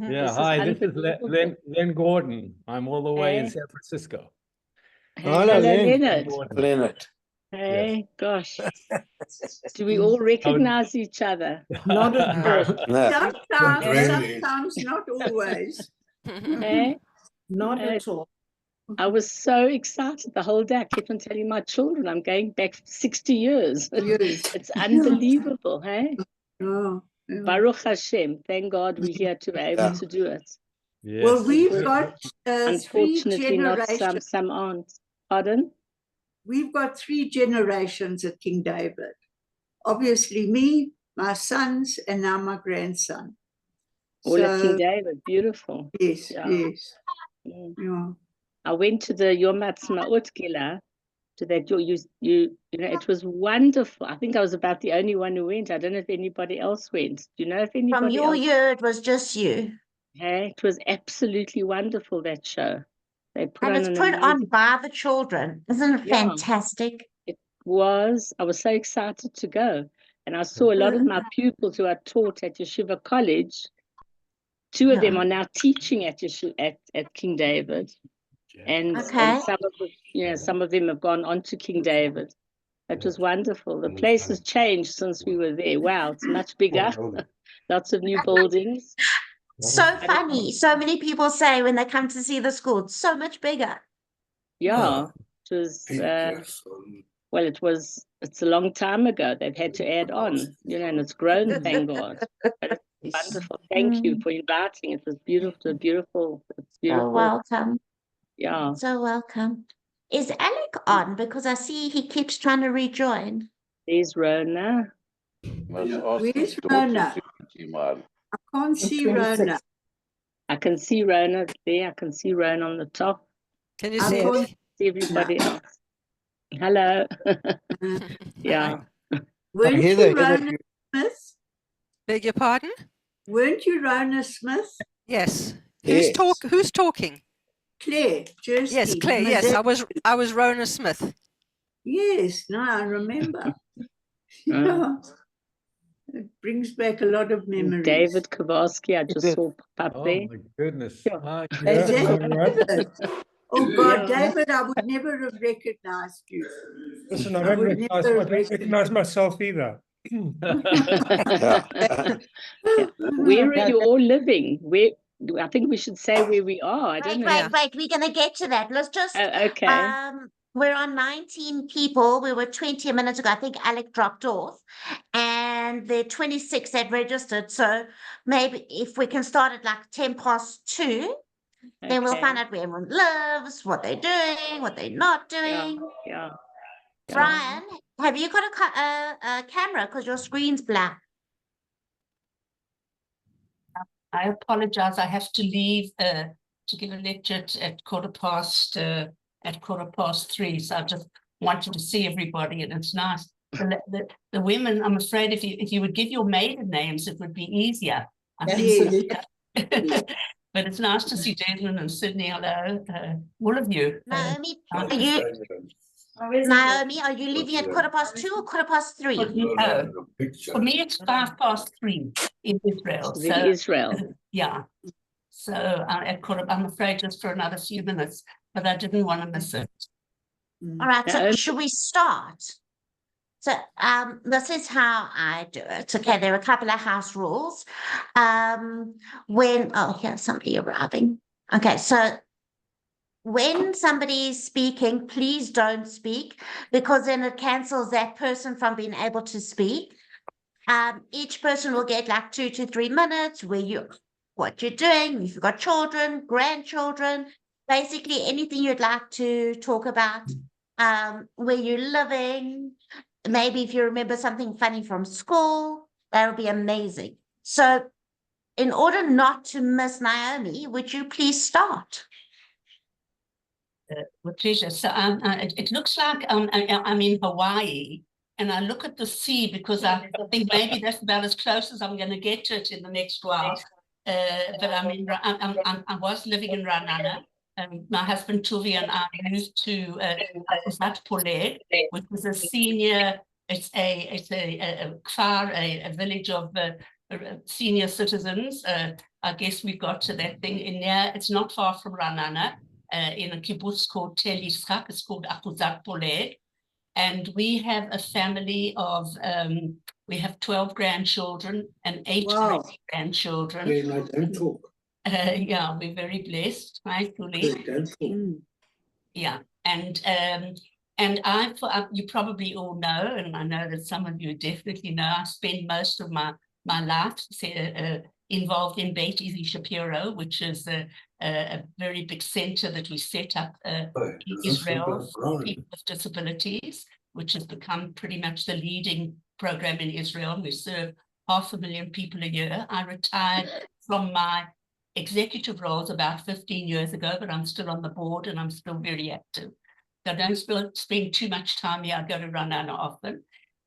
Yeah, hi, this is Len Gordon. I'm all the way in San Francisco. Hello, Leonard. Leonard. Hey, gosh. Do we all recognize each other? Not at all. No. Sometimes, not always. Hey, Not at all. I was so excited the whole day. I kept on telling my children I'm going back 60 years. It's unbelievable, hey? Oh, yeah. Baruch Hashem. Thank God we're here to be able to do it. Yes. Well, we've got three Unfortunately, not generations. some aren't. Pardon? We've got 3 generations at King David. Obviously me, my sons, and now my grandson. All at King David. Beautiful. Yes, Yeah. yes. Mm. Yeah. I went to the Yom Ha'atzmaut Gila, to that you know, it was wonderful. I think I was about the only one who went. I don't know if anybody else went. Do you know if anybody From your else? year, it was just you. Hey, it was absolutely wonderful, that show. They put And on it's an put on amazing- by the children. Isn't it Yeah. fantastic? It was. I was so excited to go. And I saw a lot of my pupils who are taught at Yeshiva College. 2 of them are now teaching at King David. And some of them have gone on to King David. It was wonderful. The place has changed since we were there. Wow, it's much bigger. Lots of new buildings. So funny. So many people say when they come to see the school, it's so much bigger. Yeah, it was. Well, it's a long time ago. They've had to add on, you know, and it's grown, thank God. But it's wonderful. Thank you for inviting. It was beautiful, beautiful. It's beautiful. So welcome. Yeah. So welcome. Is Alec on? Because I see he keeps trying to rejoin. There's Rona. Where's Rona? I can't see Rona. I can see Rona there. I can see Rona on the top. Can you I see can't me? See everybody else. Hello. Yeah. Weren't Heather, you Heather, Rona Smith? Beg your pardon? Weren't you Rona Smith? Yes. Yes. Who's talking? Claire, Jersey. Yes, Claire. Yes, I was Rona Smith. Yes, no, I remember. Yeah. It brings back a lot of memories. David Kowalski, I just saw pop up Oh there. my goodness. Yeah. Hi. Is that David? Oh God, Yeah. David, I would never have recognized you. Listen, I I don't would recognize, never I don't recognize myself either. Where are you all living? Where? I think we should say where we are. I don't know. Wait, we're going to get to that. Let's just, Oh, okay. we're on 19 people. We were 20 minutes ago. I think Alec dropped off and there are 26 that registered. So maybe if we can start at like 2:10, then we'll Okay. find out where everyone lives, what they're doing, what they're not doing. Yeah. Brian, have you got a camera? Because your screen's black. I apologize. I have to leave to give a lecture at 3:15. So I just wanted to see everybody, and it's nice. The women, I'm afraid, if you would give your maiden names, it would be easier. I think. But it's nice to see Desmond and Sydney. Hello, all of you. Naomi, are you leaving at 2:15 or 3:15? No, for me it's 3:05 in Israel. So Israel. Yeah. So I'm afraid just for another few minutes, but I didn't want to miss it. All right. So should we start? So this is how I do it. Okay, there are a couple of house rules. Here's somebody arriving. Okay, so when somebody is speaking, please don't speak because then it cancels that person from being able to speak. Each person will get like 2 to 3 minutes what you're doing, if you've got children, grandchildren, basically anything you'd like to talk about, where you're living, maybe if you remember something funny from school, that would be amazing. So in order not to miss Naomi, would you please start? With pleasure. So it looks like I'm in Hawaii, and I look at the sea because I think maybe that's about as close as I'm going to get to it in the next while. But I was living in Ranana. My husband Tuvi and I moved to Zat Pole, which is a senior. It's a kfar, a village of senior citizens. I guess we got to that thing in there. It's not far from Ranana, in a kibbutz called Tel Yitzchak. It's called Achuzat Poleg. And we have a family of, we have 12 grandchildren and 8 Wow. grandchildren. I don't talk. Yeah, we're very blessed, thankfully. Mm. Yeah, and you probably all know, and I know that some of you definitely know, I spend most of my life involved in Beit Easy Shapiro, which is a very big center that we set up in Israel for people with disabilities, which has become pretty much the leading program in Israel. We serve 500,000 people a year. I retired from my executive roles about 15 years ago, but I'm still on the board and I'm still very active. So I don't spend too much time here. I go to Ranana often.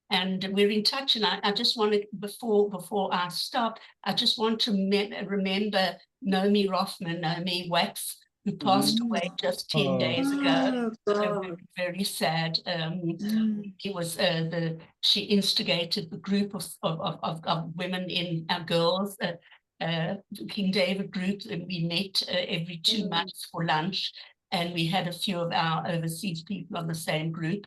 And we're in touch, and I just want to, before I stop, I just want to remember Naomi Rothman, Naomi Wax, who passed away just 10 days ago. Oh, So God. very, very sad. He was she instigated the group of women in our girls, King David group, and we met every 2 months for lunch, and we had a few of our overseas people on the same group.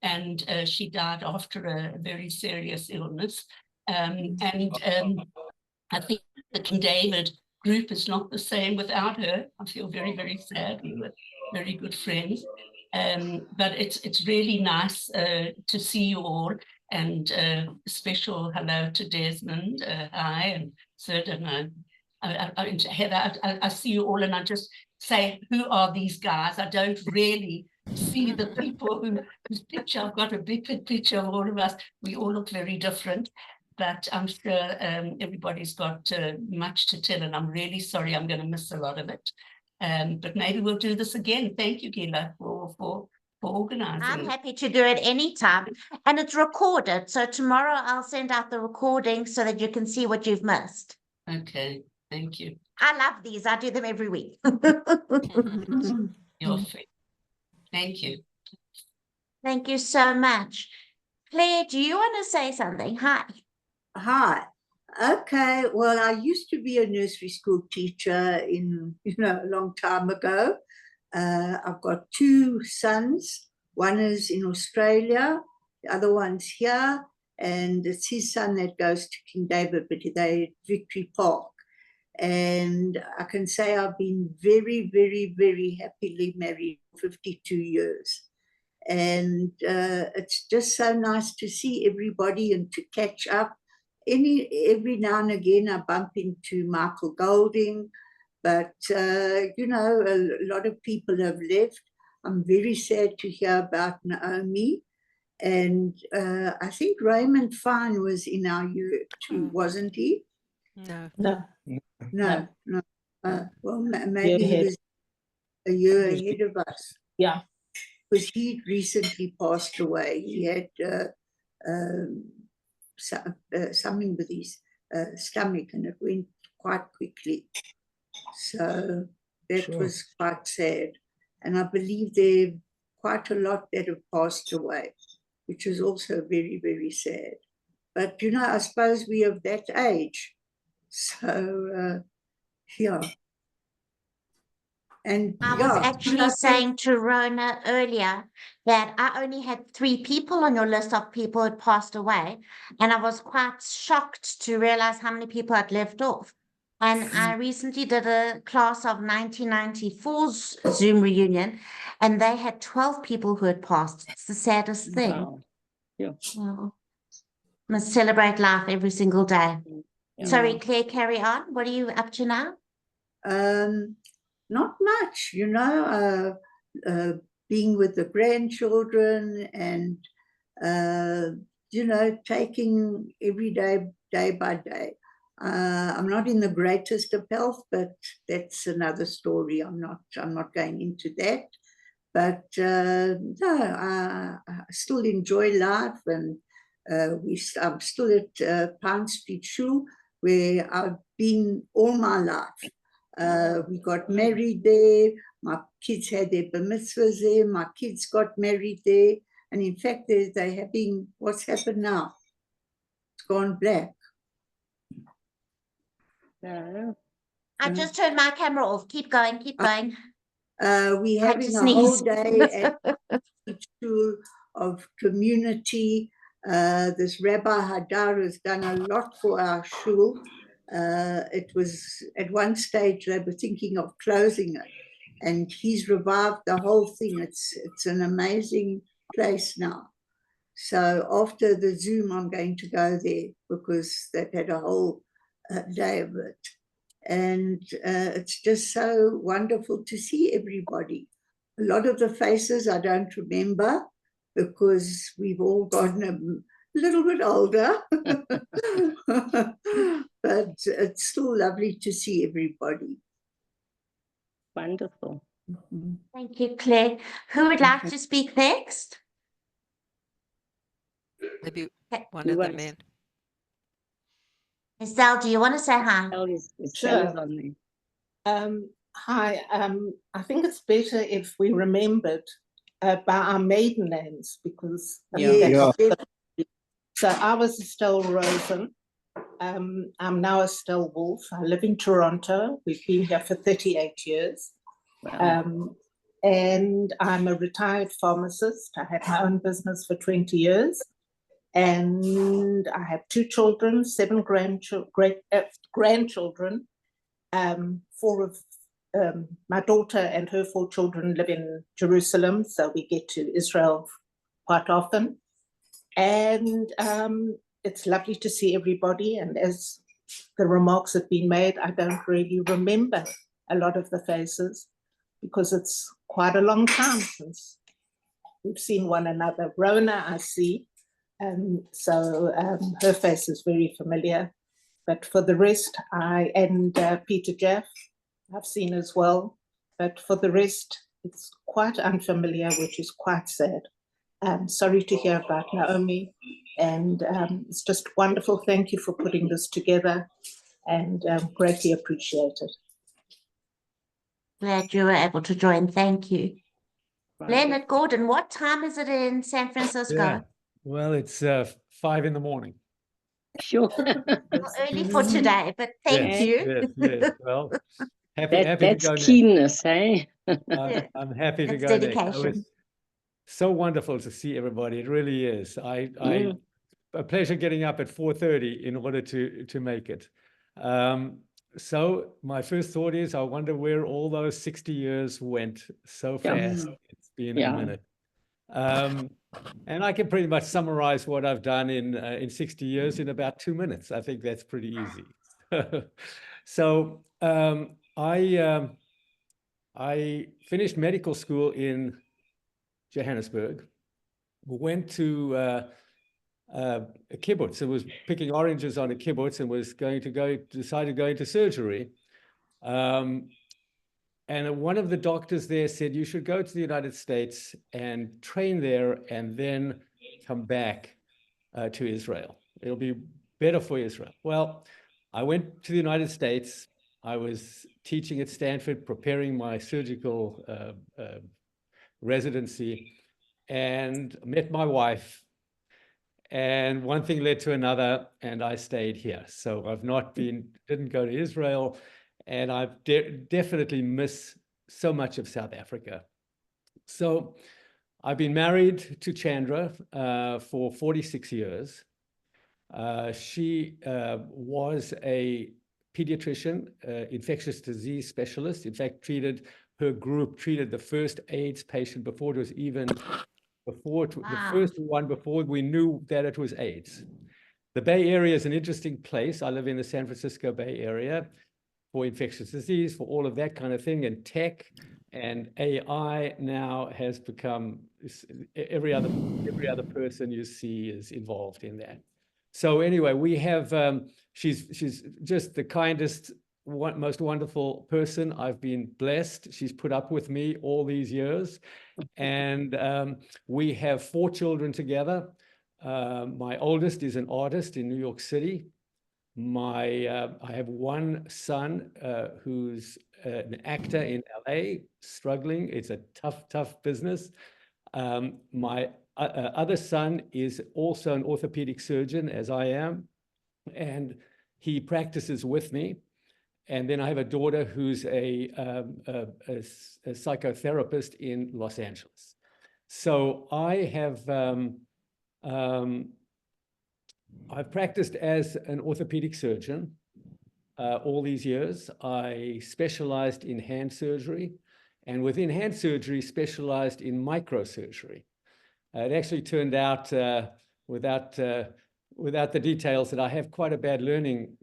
And she died after a very serious illness. I think the King David group is not the same without her. I feel very, very sad. We were very good friends. But it's really nice to see you all. And a special hello to Desmond. Hi, and Serdan. Heather, I see you all, and I just say, who are these guys? I don't really see the people whose picture. I've got a big picture of all of us. We all look very different, but I'm sure everybody's got much to tell, and I'm really sorry I'm going to miss a lot of it. But maybe we'll do this again. Thank you, Gila, for organizing. I'm happy to do it anytime, and it's recorded. So tomorrow I'll send out the recording so that you can see what you've missed. Okay, thank you. I love these. I do them every week. You're free. Thank you. Thank you so much. Claire, do you want to say something? Hi. Hi. Okay. Well, I used to be a nursery school teacher a long time ago. I've got 2 sons. One is in Australia, the other one's here, and it's his son that goes to King David, but they're at Victory Park. And I can say I've been very, very, very happily married for 52 years. And it's just so nice to see everybody and to catch up. Every now and again I bump into Michael Golding, but a lot of people have left. I'm very sad to hear about Naomi. And I think Raymond Fine was in our year too, wasn't he? No. No. Well, maybe he was a year ahead of us. Yeah. Because he recently passed away. He had something with his stomach, and it went quite quickly. So that was quite sad. And I believe there are quite a lot that have passed away, which is also very, very sad. But, I suppose we are of that age. So, yeah. And I was actually saying to Rona earlier that I only had 3 people on your list of people who had passed away. And I was quite shocked to realize how many people had left off. And I recently did a class of 1994's Zoom reunion, and they had 12 people who had passed. It's the saddest thing. Wow. Yeah. Well, must celebrate life every single day. Yeah. Sorry, Claire, carry on. What are you up to now? Not much, being with the grandchildren and, taking every day by day. I'm not in the greatest of health, but that's another story. I'm not going into that. But no, I still enjoy life, and I'm still at Pine Street Shul, where I've been all my life. We got married there. My kids had their bar mitzvahs there. My kids got married there. And in fact, they're having, what's happened now? It's gone black. No. I just turned my camera off. Keep going, keep going. We I had having to a whole sneeze. day at school of community. This Rabbi Hadar has done a lot for our shul. It was at one stage they were thinking of closing it, and he's revived the whole thing. It's an amazing place now. So after the Zoom, I'm going to go there because they've had a whole day of it. And it's just so wonderful to see everybody. A lot of the faces I don't remember because we've all gotten a little bit older. But it's still lovely to see everybody. Wonderful. Thank you, Claire. Who would like to speak next? Maybe Okay. one Who of the wants- men. Estelle, do you want to say hi? Estelle is Sure. on there. Hi, I think it's better if we remembered by our maiden names because Yeah. So I was Estelle Rosen. I'm now Estelle Wolf. I live in Toronto. We've been here for 38 years. Wow. And I'm a retired pharmacist. I had my own business for 20 years. And I have 2 children, 7 grandchildren. 4 of my daughter and her 4 children live in Jerusalem, so we get to Israel quite often. And it's lovely to see everybody. And as the remarks have been made, I don't really remember a lot of the faces because it's quite a long time since we've seen one another. Rona, I see. So her face is very familiar. But for the rest, and Peter Jeff, I've seen as well. But for the rest, it's quite unfamiliar, which is quite sad. Sorry to hear about Naomi. And it's just wonderful. Thank you for putting this together and greatly appreciate it. Glad you were able to join. Thank you. Wonderful. Leonard Gordon, what time is it in San Francisco? Yeah. Well, it's 5 in the morning. Sure. Well, early for today, but thank Yes, you. yes. Well, happy to That's go next. keenness, eh? Yeah. I'm happy to That's go next. dedication. It was so wonderful to see everybody. It really is. Mm. A pleasure getting up at 4:30 in order to make it. So my first thought is, I wonder where all those 60 years went so Yeah. fast. It's been Yeah. a minute. And I can pretty much summarize what I've done in 60 years in about 2 minutes. I think that's pretty easy. So I finished medical school in Johannesburg, went to a kibbutz. I was picking oranges on a kibbutz and was decided to go into surgery. And one of the doctors there said, you should go to the United States and train there and then come back to Israel. It'll be better for Israel. Well, I went to the United States. I was teaching at Stanford, preparing my surgical residency, and met my wife. And one thing led to another, and I stayed here. So I've didn't go to Israel, and I've definitely missed so much of South Africa. So I've been married to Chandra for 46 years. She was a pediatrician, infectious disease specialist. In fact, her group treated the first AIDS patient before it was even, the first one before we knew that it was AIDS. The Bay Area is an interesting place. I live in the San Francisco Bay Area for infectious disease, for all of that kind of thing, and tech and AI now has become, every other person you see is involved in that. So anyway, we have, she's just the kindest, most wonderful person. I've been blessed. She's put up with me all these years. And we have 4 children together. My oldest is an artist in New York City. I have one son who's an actor in LA, struggling. It's a tough business. My other son is also an orthopedic surgeon, as I am, and he practices with me. And then I have a daughter who's a psychotherapist in Los Angeles. So I've practiced as an orthopedic surgeon all these years. I specialized in hand surgery, and within hand surgery, specialized in microsurgery. It actually turned out, without the details, that I have quite a bad learning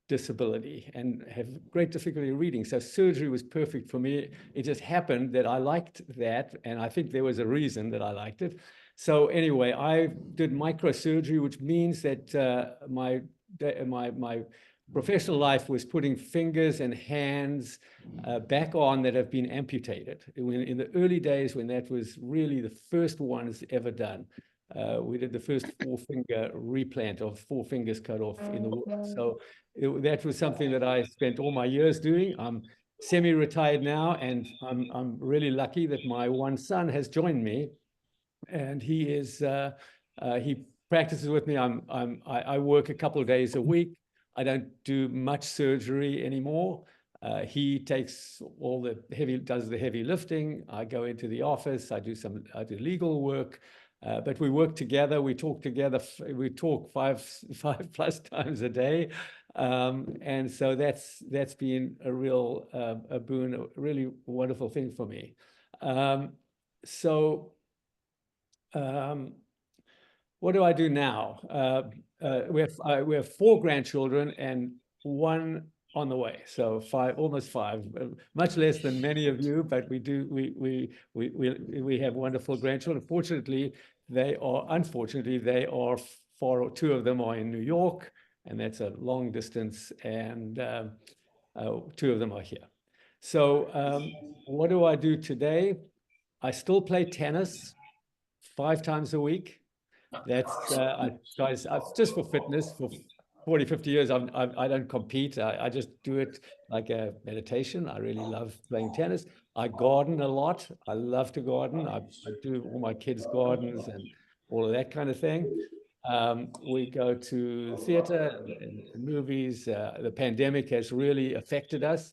disability and have great difficulty reading. So surgery was perfect for me. It just happened that I liked that, and I think there was a reason that I liked it. So anyway, I did microsurgery, which means that my professional life was putting fingers and hands back on that have been amputated. In the early days, when that was really the first ones ever done, we did the first 4-finger replant of 4 fingers cut off in the world. So that was something that I spent all my years doing. I'm semi-retired now, and I'm really lucky that my one son has joined me, and he practices with me. I work a couple of days a week. I don't do much surgery anymore. He takes does the heavy lifting. I go into the office. I do legal work, but we work together. We talk together. We talk five plus times a day, and so that's been a real a boon, a really wonderful thing for me. What do I do now? We have 4 grandchildren and 1 on the way, so 5, almost 5, much less than many of you, but we have wonderful grandchildren. Unfortunately, they are far. 2 of them are in New York, and that's a long distance, and 2 of them are here. So what do I do today? I still play tennis 5 times a week. That's just for fitness. For 40, 50 years, I don't compete. I just do it like a meditation. I really love playing tennis. I garden a lot. I love to garden. I do all my kids' gardens and all of that kind of thing. We go to theater and movies. The pandemic has really affected us.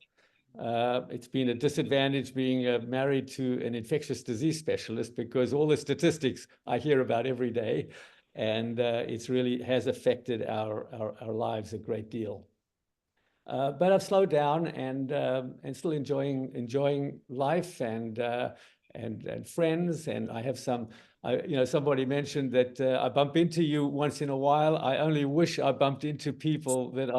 It's been a disadvantage being married to an infectious disease specialist, because all the statistics I hear about every day, and it's really has affected our lives a great deal. But I've slowed down and still enjoying life and friends, and I have some. Somebody mentioned that I bump into you once in a while. I only wish I bumped into people that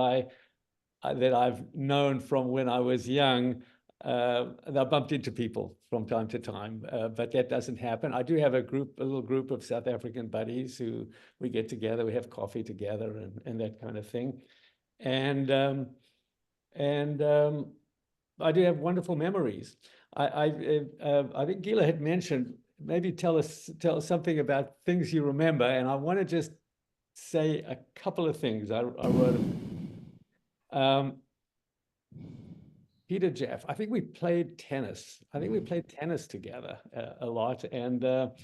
I've known from when I was young. I bumped into people from time to time, but that doesn't happen. I do have a little group of South African buddies who we get together, we have coffee together and that kind of thing. And I do have wonderful memories. I think Gila had mentioned, maybe tell us something about things you remember, and I want to just say a couple of things. I wrote Peter Jeff, I think we played tennis. I think we played tennis together a lot. And Charles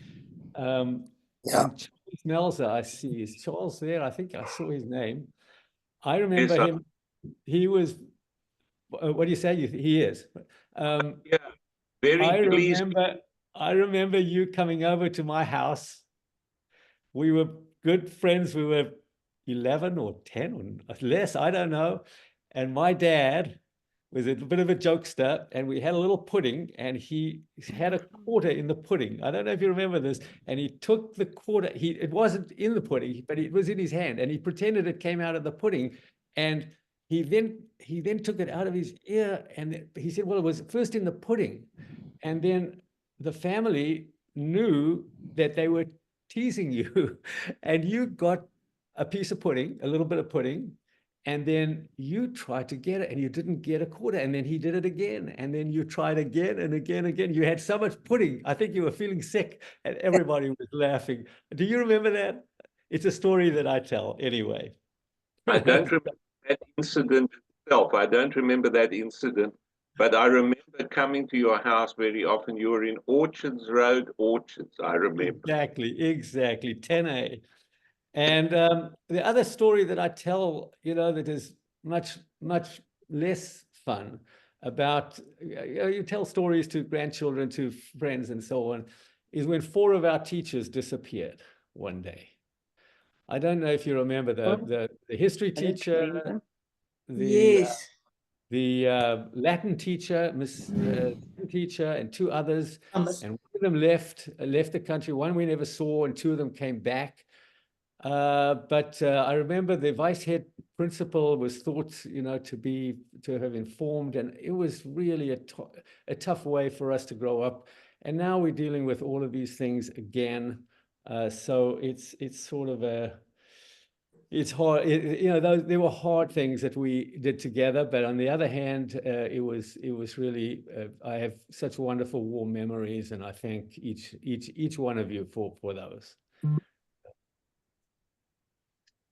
Melzer, I see. Is Charles there? I think I saw his name. I remember him. He was, what do you say? He is. Very pleased. I remember you coming over to my house. We were good friends. We were 11 or 10 or less, I don't know. And my dad was a bit of a jokester, and we had a little pudding, and he had a quarter in the pudding. I don't know if you remember this. And he took the quarter. It wasn't in the pudding, but it was in his hand, and he pretended it came out of the pudding. And he then took it out of his ear, and he said, well, it was first in the pudding. And then the family knew that they were teasing you, and you got a piece of pudding, a little bit of pudding, and then you tried to get it, and you didn't get a quarter, and then he did it again, and then you tried again and again. You had so much pudding. I think you were feeling sick, and everybody was laughing. Do you remember that? It's a story that I tell anyway. I don't remember that incident itself. I don't remember that incident, but I remember coming to your house very often. You were in Orchards Road, Orchards, I remember. Exactly, 10A. And the other story that I tell, that is much less fun about, you tell stories to grandchildren, to friends and so on, is when 4 of our teachers disappeared one day. I don't know if you remember the history I don't teacher, remember. Yes. the Latin teacher, Miss teacher, and 2 others, Thomas. and one of them left the country. One we never saw, and 2 of them came back. But I remember the vice head principal was thought, to have informed, and it was really a tough way for us to grow up. And now we're dealing with all of these things again. So it's sort of it's hard. There were hard things that we did together, but on the other hand, it was really. I have such wonderful warm memories, and I thank each one of you for those.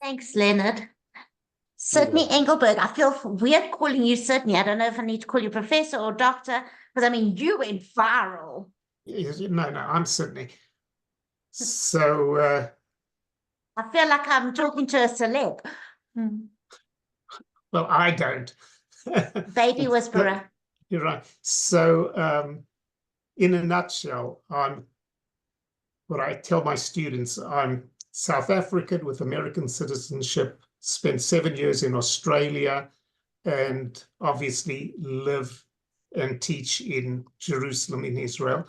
Thanks, Leonard. Sydney Engelberg, I feel weird calling you Sydney. I don't know if I need to call you professor or doctor, because I mean, you went viral. No, I'm Sydney. So I feel like I'm talking to a celeb. well, I don't. Baby whisperer. You're right. So in a nutshell, what I tell my students, I'm South African with American citizenship, spent 7 years in Australia, and obviously live and teach in Jerusalem in Israel.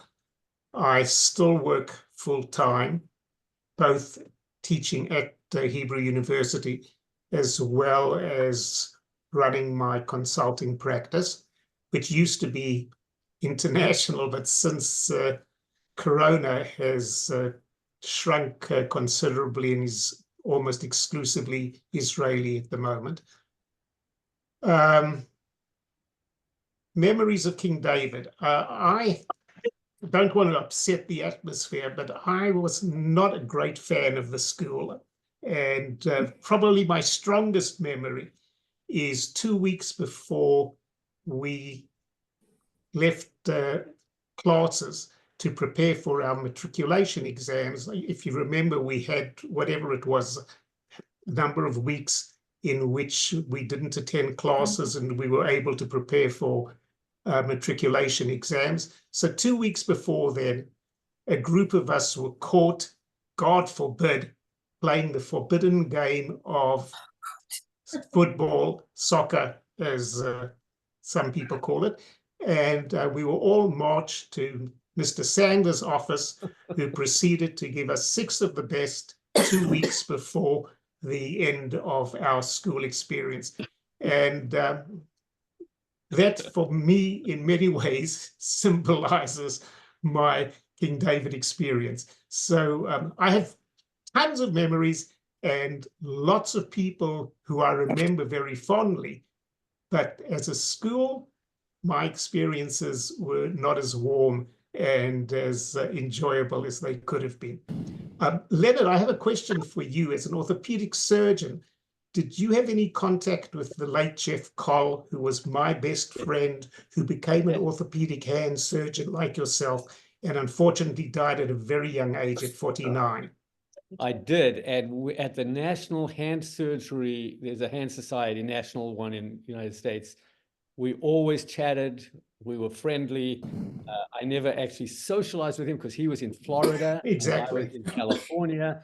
I still work full-time, both teaching at Hebrew University as well as running my consulting practice, which used to be international, but since Corona has shrunk considerably and is almost exclusively Israeli at the moment. Memories of King David. I don't want to upset the atmosphere, but I was not a great fan of the school. And probably my strongest memory is 2 weeks before we left classes to prepare for our matriculation exams. If you remember, we had whatever it was, a number of weeks in which we didn't attend classes and we were able to prepare for matriculation exams. So 2 weeks before then, a group of us were caught, God forbid, playing the forbidden game of football, soccer, as some people call it. And we were all marched to Mr. Sanders' office, who proceeded to give us 6 of the best 2 weeks before the end of our school experience. And that, for me, in many ways, symbolizes my King David experience. So I have tons of memories and lots of people who I remember very fondly. But as a school, my experiences were not as warm and as enjoyable as they could have been. Leonard, I have a question for you as an orthopedic surgeon. Did you have any contact with the late Jeff Coll, who was my best friend, who became an orthopedic hand surgeon like yourself, and unfortunately died at a very young age at 49? I did, and at the National Hand Surgery, there's a hand society, national one in the United States. We always chatted. We were friendly. I never actually socialized with him because he was in Florida. Exactly. And I was in California.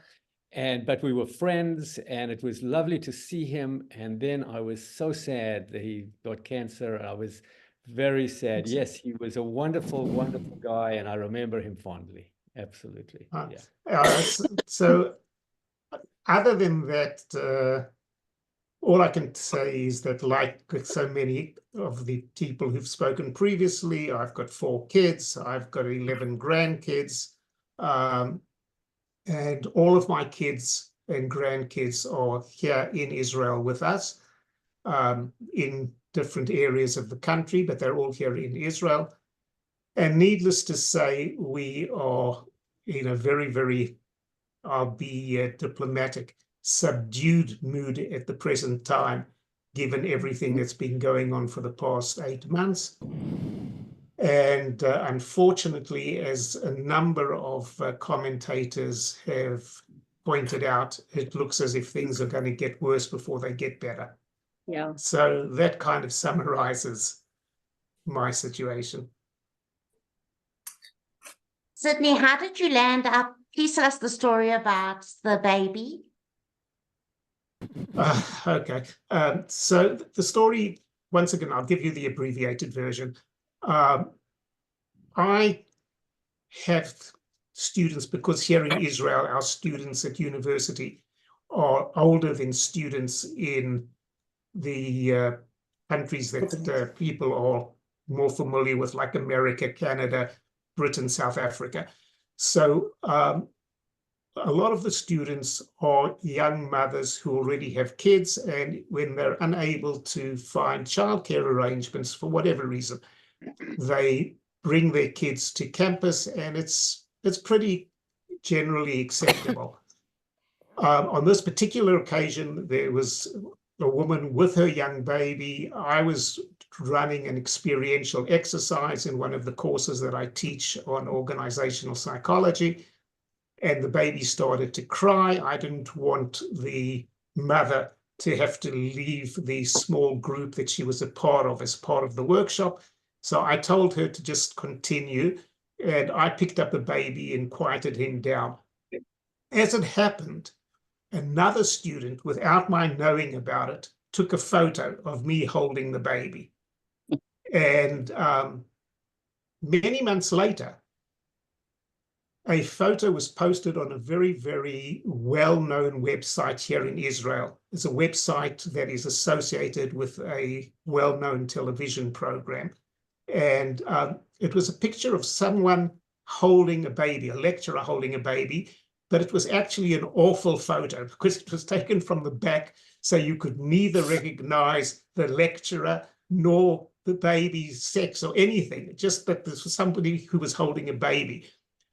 But we were friends, and it was lovely to see him. And then I was so sad that he got cancer. I was very sad. Yes, he was a wonderful, wonderful guy, and I remember him fondly. Absolutely. So other than that, all I can say is that, like so many of the people who've spoken previously, I've got 4 kids, I've got 11 grandkids, and all of my kids and grandkids are here in Israel with us, in different areas of the country, but they're all here in Israel. And needless to say, we are in a very, very, I'll be diplomatic, subdued mood at the present time, given everything that's been going on for the past 8 months. And unfortunately, as a number of commentators have pointed out, it looks as if things are going to get worse before they get better. Yeah. So that kind of summarizes my situation. Sydney, how did you land up? Please tell us the story about the baby. Okay. So the story, once again, I'll give you the abbreviated version. I have students, because here in Israel, our students at university are older than students in the countries that people are more familiar with, like America, Canada, Britain, South Africa. So a lot of the students are young mothers who already have kids, and when they're unable to find childcare arrangements for whatever reason, they bring their kids to campus, and it's pretty generally acceptable. On this particular occasion, there was a woman with her young baby. I was running an experiential exercise in one of the courses that I teach on organizational psychology, and the baby started to cry. I didn't want the mother to have to leave the small group that she was a part of as part of the workshop. So I told her to just continue, and I picked up the baby and quieted him down. As it happened, another student, without my knowing about it, took a photo of me holding the baby. And many months later, a photo was posted on a very, very well-known website here in Israel. It's a website that is associated with a well-known television program. And it was a picture of someone holding a baby, a lecturer holding a baby, but it was actually an awful photo because it was taken from the back, so you could neither recognize the lecturer nor the baby's sex or anything, just that this was somebody who was holding a baby.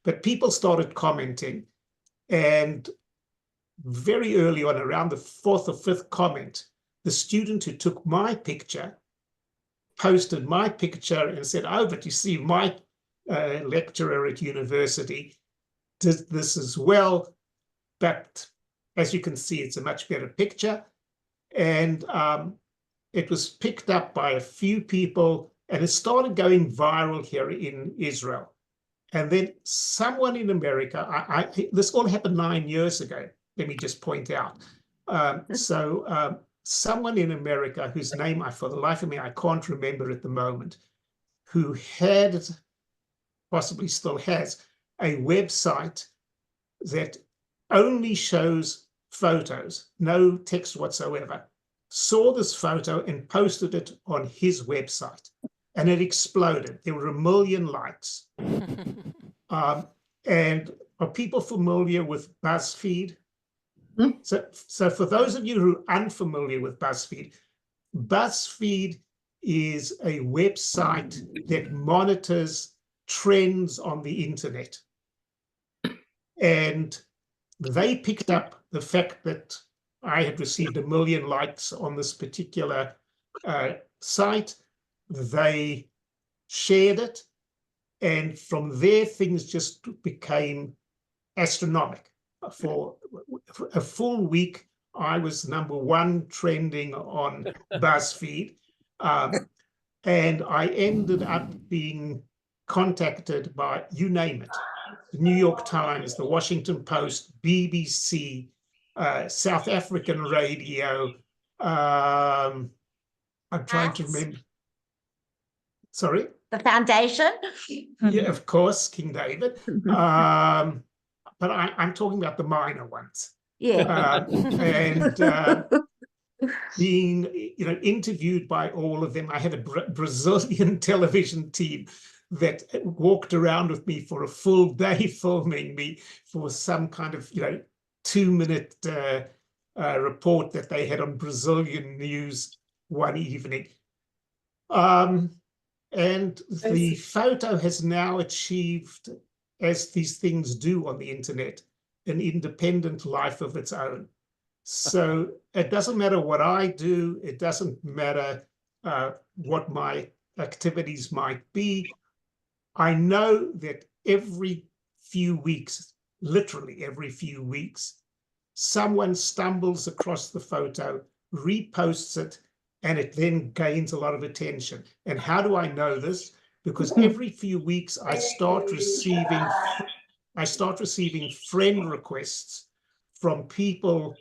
But people started commenting, and very early on, around the 4th or 5th comment, the student who took my picture posted my picture and said, "Oh, but you see, my lecturer at university did this as well, but as you can see, it's a much better picture." And it was picked up by a few people, and it started going viral here in Israel. And then someone in America, this all happened 9 years ago, let me just point out. Someone in America, whose name for the life of me, I can't remember at the moment, who had, possibly still has, a website that only shows photos, no text whatsoever, saw this photo and posted it on his website. And it exploded. There were 1 million likes. And are people familiar with BuzzFeed? So for those of you who are unfamiliar with BuzzFeed, BuzzFeed is a website that monitors trends on the internet. And they picked up the fact that I had received 1 million likes on this particular site. They shared it, and from there things just became astronomical. For a full week, I was #1 trending on BuzzFeed, and I ended up being contacted by, you name it, the New York Times, the Washington Post, BBC, South African radio. I'm trying to remember. Sorry? The foundation? Yeah, of course, King David. But I'm talking about the minor ones. Yeah. And being, interviewed by all of them. I had a Brazilian television team that walked around with me for a full day, filming me for some kind of, 2-minute report that they had on Brazilian news one evening. And the photo has now achieved, as these things do on the internet, an independent life of its own. So it doesn't matter what I do. It doesn't matter what my activities might be. I know that every few weeks, literally every few weeks, someone stumbles across the photo, reposts it, and it then gains a lot of attention. And how do I know this? Because every few weeks I start receiving friend requests from people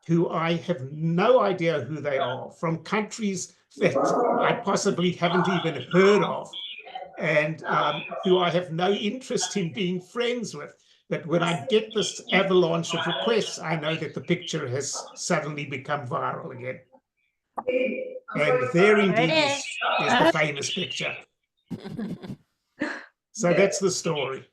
who I have no idea who they are, from countries that I possibly haven't even heard of, and who I have no interest in being friends with. But when I get this avalanche of requests, I know that the picture has suddenly become viral again. And there indeed is the famous picture. So that's the story.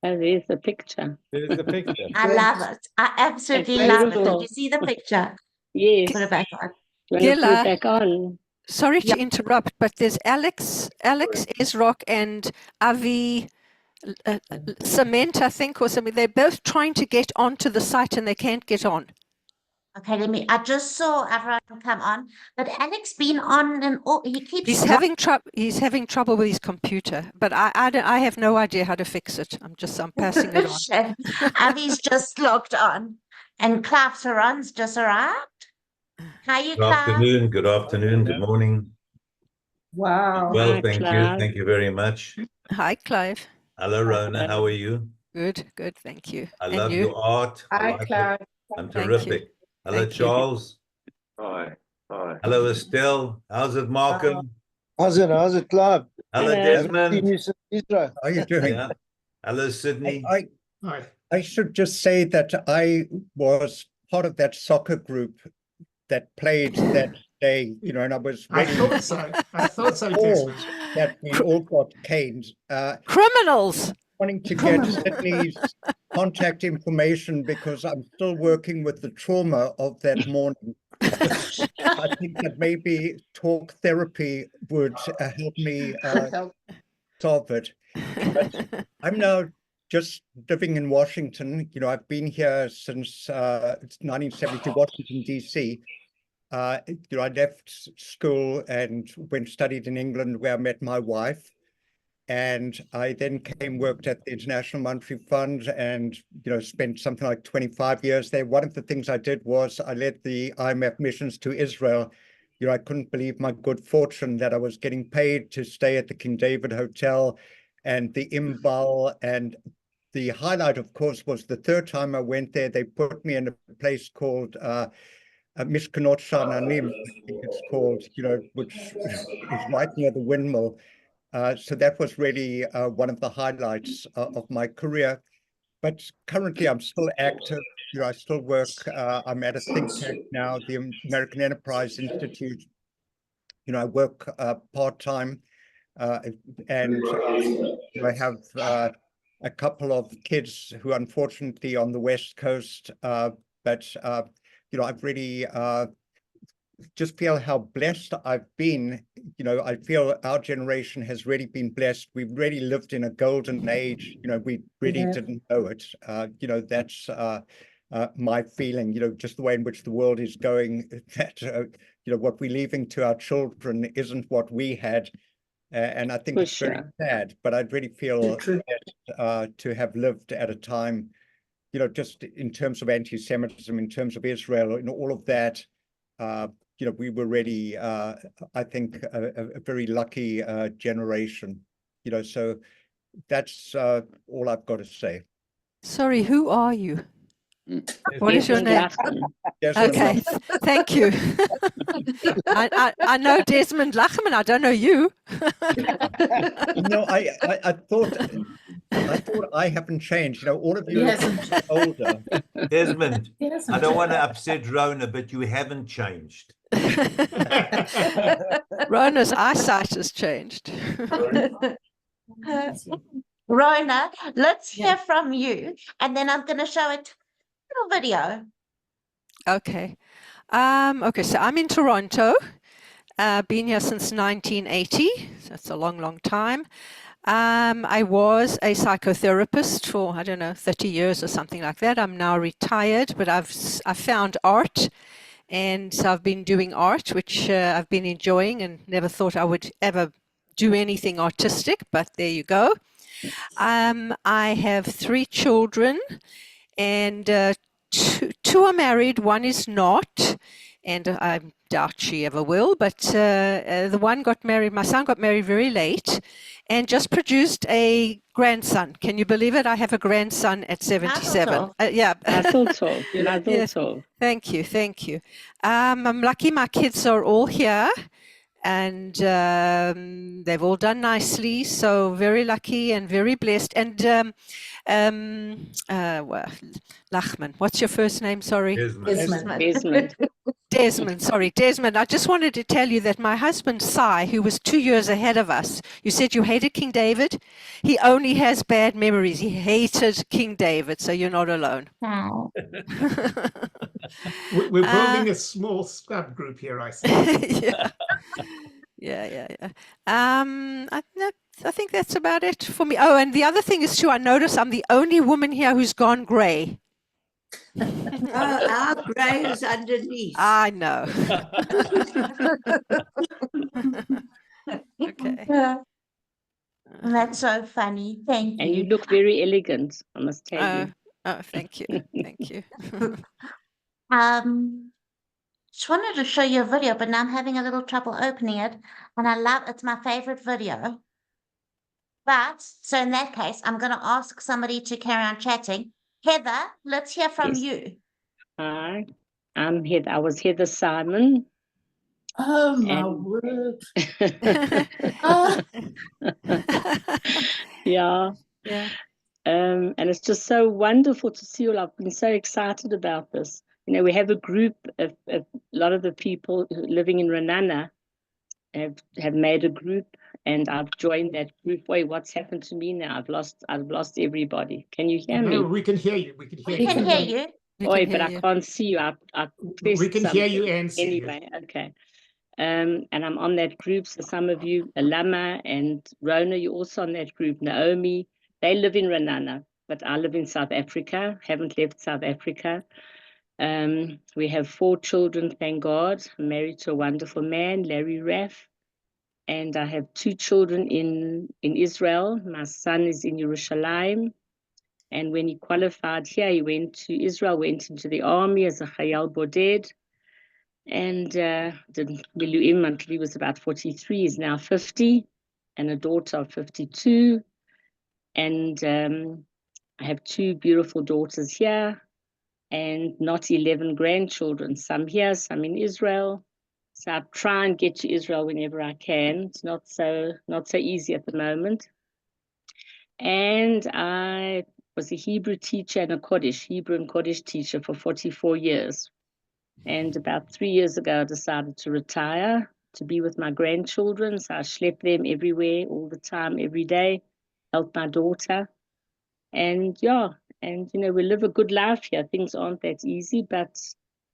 Oh, there's the picture. There's the picture. I love it. I absolutely It's love it. Did beautiful. you see the picture? Yes. Put it back on. You want to put Gilla. it back on? Sorry to interrupt, but there's Alex Ezrock and Avi Cement, I think, or something. They're both trying to get onto the site and they can't get on. Okay, I just saw everyone come on, but Alex been on and he keeps. He's having trouble with his computer, but I have no idea how to fix it. I'm passing it on. Avi's just logged on, and Clive Saron's just arrived. How you, Good Clive? afternoon, good afternoon, good morning. Wow. Well, Hi, thank you. Clive. Thank you very much. Hi, Clive. Hello, Rona. How are you? Good, thank you. I And love you? your art. I Hi, like it. Cloud. I'm Thank you. terrific. Hello, Thank you. Charles. Hi. Hi. Hello, Estelle. How's it, Markham? How's it, Clive? Hello, Hello. Haven't seen Desmond. you since Israel. How are you doing? Yeah. Hello, Sydney. Hi. I should just say that I was part of that soccer group that played that day, and I was I really thought so. appalled Desmond. that we all got caned. Criminals. Wanting to get Sydney's contact information because I'm still working with the trauma of that morning. I think that maybe talk therapy would help me solve it. But I'm now just living in Washington. I've been here since 1970, Washington, D.C. I left school and studied in England, where I met my wife. And I then worked at the International Monetary Fund and, spent something like 25 years there. One of the things I did was I led the IMF missions to Israel. I couldn't believe my good fortune that I was getting paid to stay at the King David Hotel and the Imbal. And the highlight, of course, was the third time I went there, they put me in a place called Mishkanot Sha'ananim, I think it's called, which is right near the windmill. So that was really one of the highlights of my career. But currently, I'm still active. I still work. I'm at a think tank now, the American Enterprise Institute. I work part-time, and I have a couple of kids who, unfortunately, on the West Coast. But I've really just feel how blessed I've been. I feel our generation has really been blessed. We've really lived in a golden age. We really didn't know it. That's my feeling, just the way in which the world is going, that, what we're leaving to our children isn't what we had. And I think For it's very sad, but I'd really feel blessed to have lived at a time, just in terms of anti-Semitism, in terms of Israel, and all of that. We were really, I think, a very lucky generation. So that's all I've got to say. Sorry, who are you? What is your name? Desmond Okay, Lachman. thank you. I know Desmond Lachman. I don't know you. No, I thought I haven't changed. All of you are older. Desmond, I don't want to upset Rona, but you haven't changed. Rona's eyesight has changed. Rona, let's hear from you, and then I'm going to show a little video. Okay. Okay, so I'm in Toronto. Been here since 1980. So that's a long, long time. I was a psychotherapist for, 30 years or something like that. I'm now retired, but I've found art. And so I've been doing art, which I've been enjoying and never thought I would ever do anything artistic, but there you go. I have 3 children, and two are married, one is not. and I doubt she ever will. But the one got married, my son got married very late and just produced a grandson. Can you believe it? I have a grandson at 77. Yeah. Mazel tov. Mazel Yes. tov. Thank you. Thank you. I'm lucky my kids are all here. And they've all done nicely, so very lucky and very blessed. And well, Lachman, what's your first name? Sorry, Desmond. Desmond. Sorry, Desmond. I just wanted to tell you that my husband Cy, who was 2 years ahead of us, you said you hated King David. He only has bad memories. He hated King David, so you're not alone. Oh. We're building a small scrub group here, I think. Yeah. I think that's about it for me. Oh, and the other thing is too, I notice I'm the only woman here who's gone grey. Oh, our grey is underneath. I know. Okay. That's so funny. Thank you. And you look very elegant, I must tell you. Oh, thank you. Thank you. Just wanted to show you a video, but now I'm having a little trouble opening it. And it's my favorite video. But, so in that case, I'm going to ask somebody to carry on chatting. Heather, let's hear from you. Hi, I'm Heather. I was Heather Simon. Oh, my word. Yeah. And it's just so wonderful to see you all. I've been so excited about this. You know, we have a group of a lot of the people living in Renana have made a group, and I've joined that group. Wait, what's happened to me now? I've lost everybody. Can you hear me? No, we can hear you. We can hear you. We can hear you. But I can't see you. I pressed We can hear you something. and see Anyway, okay. And I'm on that group. So some of you, Alama and Rona, you're also on that group. Naomi, they live in Renana, but I live in South Africa. Haven't left South Africa. We have 4 children, thank God. I'm married to a wonderful man, Larry Raff. And I have 2 children in Israel. My son is in Jerusalem. And when he qualified here, he went to Israel, went into the army as a Chayal Boded. And did Miluim until he was about 43. He's now 50, and a daughter of 52. And I have 2 beautiful daughters here, and not 11 grandchildren. Some here, some in Israel. So I try and get to Israel whenever I can. It's not so easy at the moment. And I was a Hebrew teacher and Hebrew and Kodesh teacher for 44 years. And about 3 years ago, I decided to retire, to be with my grandchildren. So I schlepped them everywhere, all the time, every day, helped my daughter. And yeah, and you know, we live a good life here. Things aren't that easy, but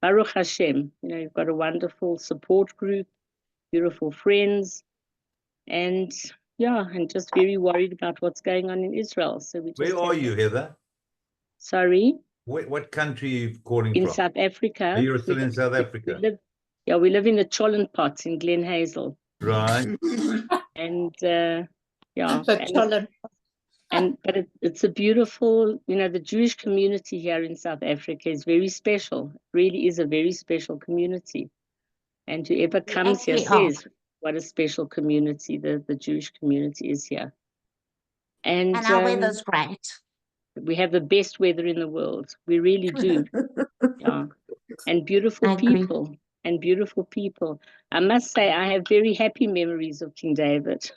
Baruch Hashem, you know, you've got a wonderful support group, beautiful friends, and yeah, and just very worried about what's going on in Israel. So we just Where are you, Heather? Sorry? What country are you calling In from? South Africa. You're still in South Africa? We live in the Chollen Pot in Glen Hazel. Right. And but it's a beautiful, you know, the Jewish community here in South Africa is very special. It really is a very special community. And whoever comes here says what a special community the Jewish community is here. And our weather's great. We have the best weather in the world. We really do. Yeah. And beautiful people. And beautiful people. I must say, I have very happy memories of King David.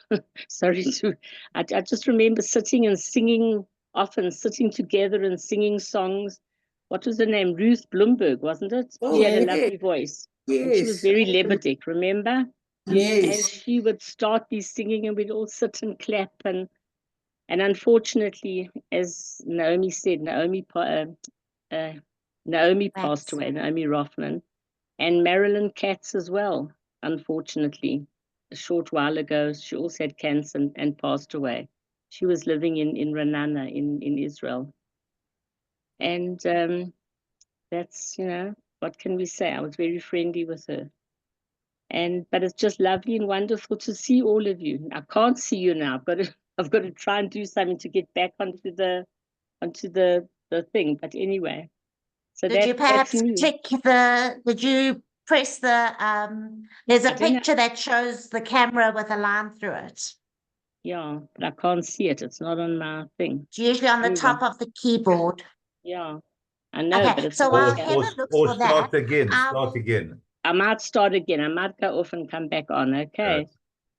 I just remember sitting and singing, often sitting together and singing songs. What was her name? Ruth Bloomberg, wasn't it? She had a lovely voice. Yes. And she was very Lebedik, remember? Yes. And she would start these singing and we'd all sit and clap. And unfortunately, as Naomi said, Naomi passed away, Naomi Rothman. And Marilyn Katz as well, unfortunately. A short while ago, she also had cancer and passed away. She was living in Renana in Israel. And that's, you know, what can we say? I was very friendly with her. But it's just lovely and wonderful to see all of you. I can't see you now. I've got to try and do something to get back onto the thing. But anyway. So did you perhaps did you press the, there's a I don't know. picture that shows the camera with a line through it. Yeah, but I can't see it. It's not on my thing. It's usually on the Anyway. top of the keyboard. Yeah, I know, but Okay, it's so not while here. Heather looks or for start that, again. I Start will- again. I might start again. I might go off and come back on. Okay,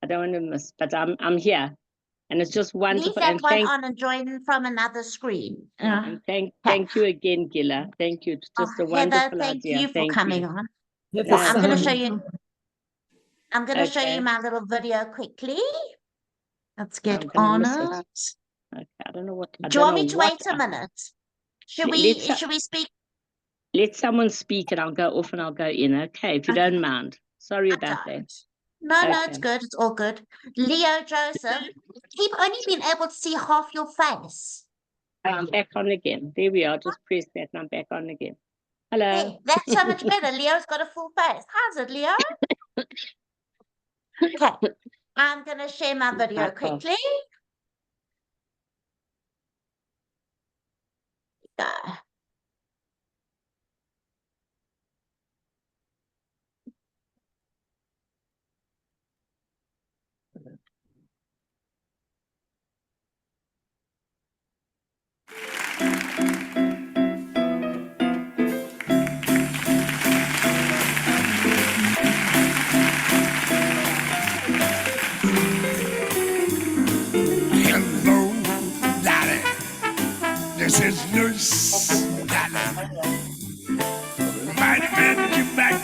I don't want to miss, but I'm here, and it's just leave wonderful. that And one thank on and join from another screen. and Okay. thank you again, Gila. Thank you. It's just a Heather, wonderful thank idea. you for Thank coming you. on. Heather I'm going to show Simon. you. I'm going to show Okay. you my little video quickly. Let's get I'm gonna on miss it. it. Okay, I don't know what. Do you want me to wait a minute? Should Let's- we speak? Let someone speak, and I'll go off and I'll go in. Okay, if you Okay. don't mind. Sorry I about that. don't. No, it's Okay. good. It's all good. Leo Joseph, you've only been able to see half your face. I'm back on again. There we are. Just press that, and I'm back on again. Hello. Hey, that's so much better. Leo's got a full face. How's it, Leo? Okay, I'm going to share my video Okay. quickly. Go. Hello, Daddy. This is Nurse Daddy. Might have been you back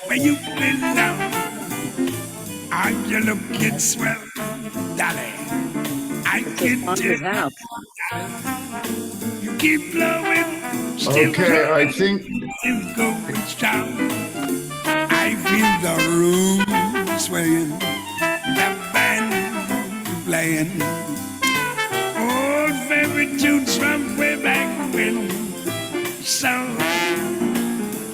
where you belong. Are you looking swell, Daddy? I can tell. You keep blowing, still Okay, I blowing, think still going strong. I feel the room swaying, the band playing. Old favorite tunes from way back when. So,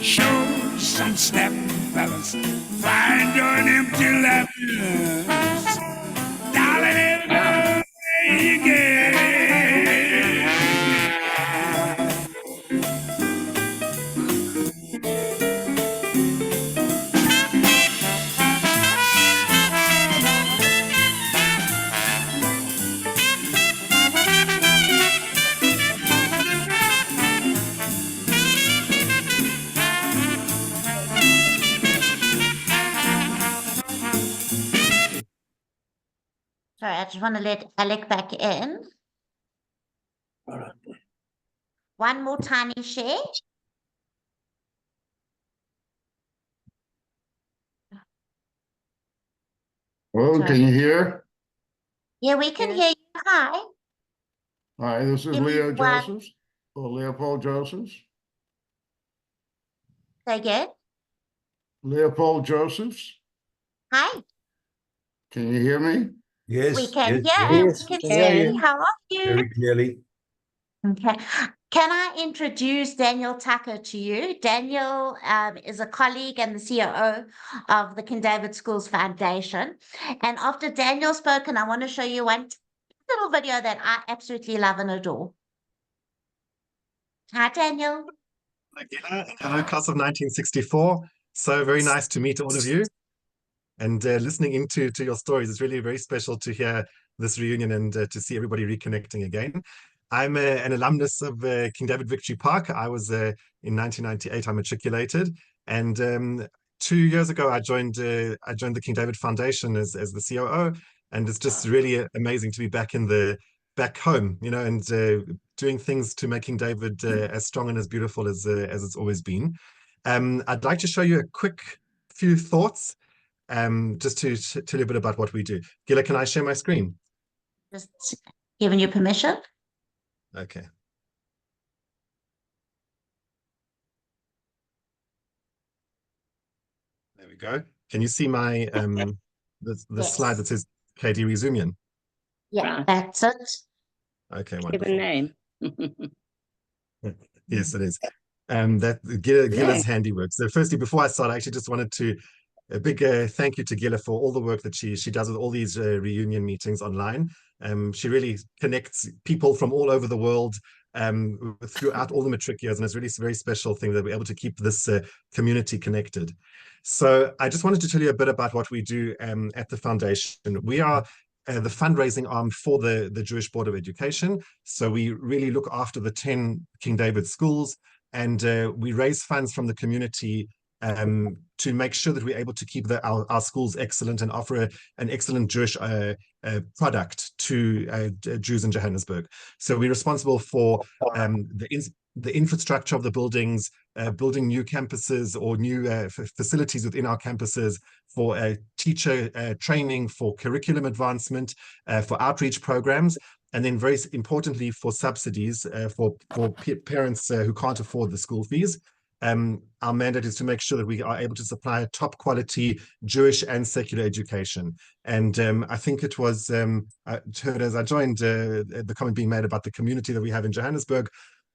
show some snap, fellas. Find an empty lap. Darling, away you get. Sorry, I just want to let Alec back in. One more tiny share. Oh, can you hear? Yeah, we can hear you. Hi. Hi, this is Give me Leo one. Josephs, or Leopold Josephs. Say again. Leopold Josephs, Hi. can you hear me? Yes. We can yes, hear yes, and Yes, we can we can hear see. you. How are you? very clearly. Okay. Can I introduce Daniel Tucker to you? Daniel is a colleague and the COO of the King David Schools Foundation. And after Daniel's spoken, I want to show you one little video that I absolutely love and adore. Hi, Daniel. Hello, class of 1964. So very nice to meet all of you. And listening into your stories, it's really very special to hear this reunion and to see everybody reconnecting again. I'm an alumnus of King David Victory Park. I was in 1998. I matriculated, and 2 years ago I joined the King David Foundation as the COO, and it's just really amazing to be back home, you know, and doing things to make King David as strong and as beautiful as it's always been. I'd like to show you a quick few thoughts, just to tell you a bit about what we do. Gila, can I share my screen? Just giving you permission. Okay. There we go. Can you see my the Yes. slide that says KD Resumian? Yeah, that's it. Okay, Give a wonderful. name. Yes, it is. That Gila's handiwork. So firstly, before I start, I actually just wanted to a big thank you to Gila for all the work that she does with all these reunion meetings online. She really connects people from all over the world throughout all the matric years, and it's really a very special thing that we're able to keep this community connected. So I just wanted to tell you a bit about what we do at the foundation. We are the fundraising arm for the Jewish Board of Education. So we really look after the 10 King David schools, and we raise funds from the community to make sure that we're able to keep our schools excellent and offer an excellent Jewish product to Jews in Johannesburg. So we're responsible for the infrastructure of the buildings, building new campuses or new facilities within our campuses, for teacher training, for curriculum advancement, for outreach programs, and then very importantly for subsidies for parents who can't afford the school fees. Our mandate is to make sure that we are able to supply top quality Jewish and secular education. And I think it was heard as I joined the comment being made about the community that we have in Johannesburg.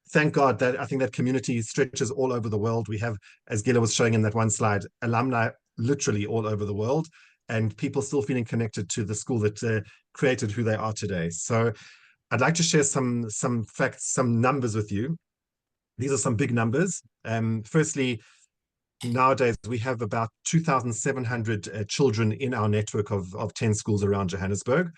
Thank God that I think that community stretches all over the world. We have, as Gila was showing in that one slide, alumni literally all over the world, and people still feeling connected to the school that created who they are today. So I'd like to share some facts, some numbers with you. These are some big numbers. Firstly, nowadays we have about 2,700 children in our network of 10 schools around Johannesburg.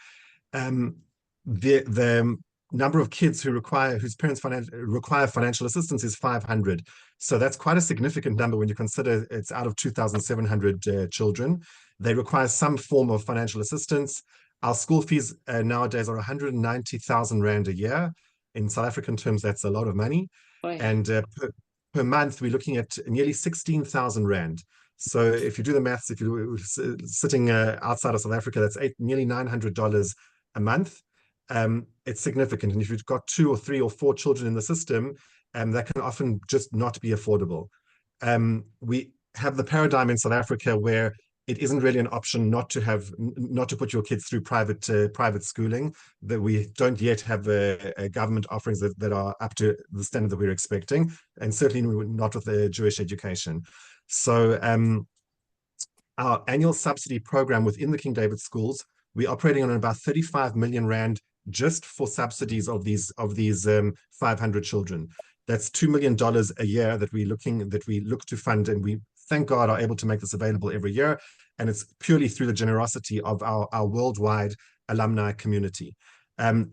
The number of kids whose parents require financial assistance is 500. So that's quite a significant number when you consider it's out of 2,700 children. They require some form of financial assistance. Our school fees nowadays are 190,000 Rand a year. In South African terms, that's a lot of money. And per month, we're looking at nearly 16,000 Rand. So if you do the maths, if you're sitting outside of South Africa, that's nearly $900 a month. It's significant. And if you've got 2 or 3 or 4 children in the system, that can often just not be affordable. We have the paradigm in South Africa where it isn't really an option not to put your kids through private schooling, that we don't yet have a government offerings that are up to the standard that we're expecting, and certainly not with the Jewish education. So our annual subsidy program within the King David schools, we're operating on about 35 million Rand just for subsidies of these 500 children. That's $2 million a year that we look to fund, and we thank God are able to make this available every year. And it's purely through the generosity of our worldwide alumni community.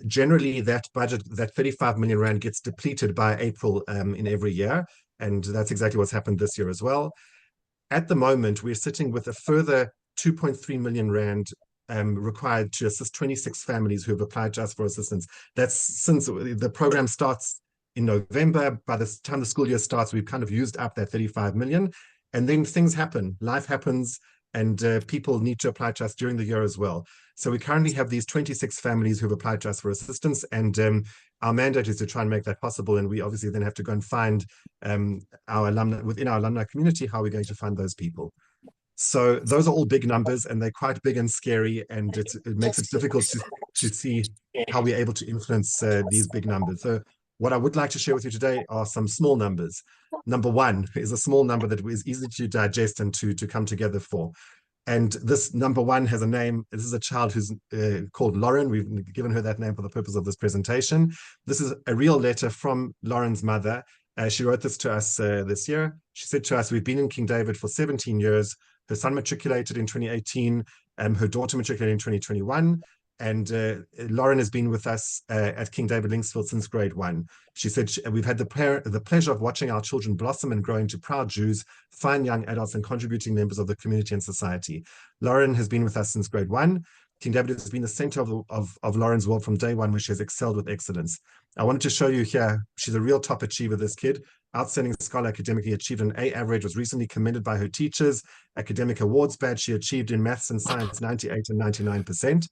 Generally, that budget, that 35 million Rand, gets depleted by April in every year. And that's exactly what's happened this year as well. At the moment, we're sitting with a further 2.3 million Rand required to assist 26 families who have applied to us for assistance. That's since the program starts in November. By the time the school year starts, we've kind of used up that 35 million. And then things happen, life happens, and people need to apply to us during the year as well. So we currently have these 26 families who've applied to us for assistance, and our mandate is to try and make that possible. And we obviously then have to go and find our alumni within our alumni community, how we're going to fund those people. So those are all big numbers, and they're quite big and scary, and it makes it difficult to see how we're able to influence these big numbers. So what I would like to share with you today are some small numbers. Number one is a small number that is easy to digest and to come together for. And this number one has a name. This is a child who's called Lauren. We've given her that name for the purpose of this presentation. This is a real letter from Lauren's mother. She wrote this to us this year. She said to us, "We've been in King David for 17 years. Her son matriculated in 2018, her daughter matriculated in 2021. And Lauren has been with us at King David Linksfield since grade 1. She said, we've had the pleasure of watching our children blossom and grow into proud Jews, fine young adults, and contributing members of the community and society. Lauren has been with us since grade 1. King David has been the center of Lauren's world from day one, where she has excelled with excellence. I wanted to show you here, she's a real top achiever, this kid. Outstanding scholar, academically achieved an A average, was recently commended by her teachers. Academic awards badge she achieved in maths and science 98 and 99%.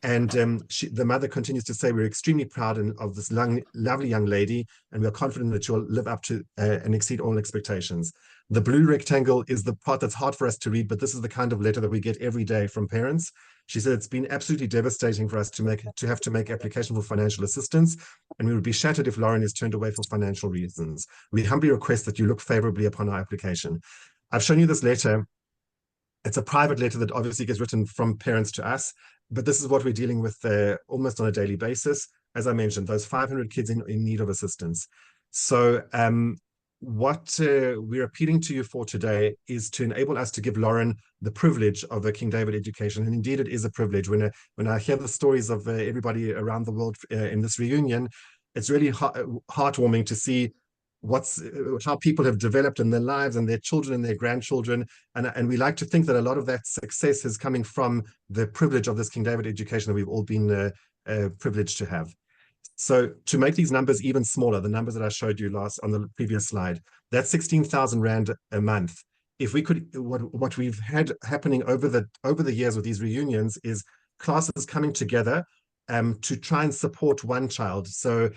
And the mother continues to say, we're extremely proud of this lovely young lady, and we're confident that she will live up to and exceed all expectations. The blue rectangle is the part that's hard for us to read, but this is the kind of letter that we get every day from parents. She said it's been absolutely devastating for us to have to make application for financial assistance, and we would be shattered if Lauren is turned away for financial reasons. We humbly request that you look favorably upon our application. I've shown you this letter. It's a private letter that obviously gets written from parents to us, but this is what we're dealing with almost on a daily basis. as I mentioned, those 500 kids in need of assistance. So what we're appealing to you for today is to enable us to give Lauren the privilege of a King David education. And indeed, it is a privilege. When I hear the stories of everybody around the world in this reunion, it's really heartwarming to see how people have developed in their lives and their children and their grandchildren. And we like to think that a lot of that success is coming from the privilege of this King David education that we've all been privileged to have. So to make these numbers even smaller, the numbers that I showed you on the previous slide, that's 16,000 Rand a month. If we could, what we've had happening over the years with these reunions is classes coming together to try and support one child. So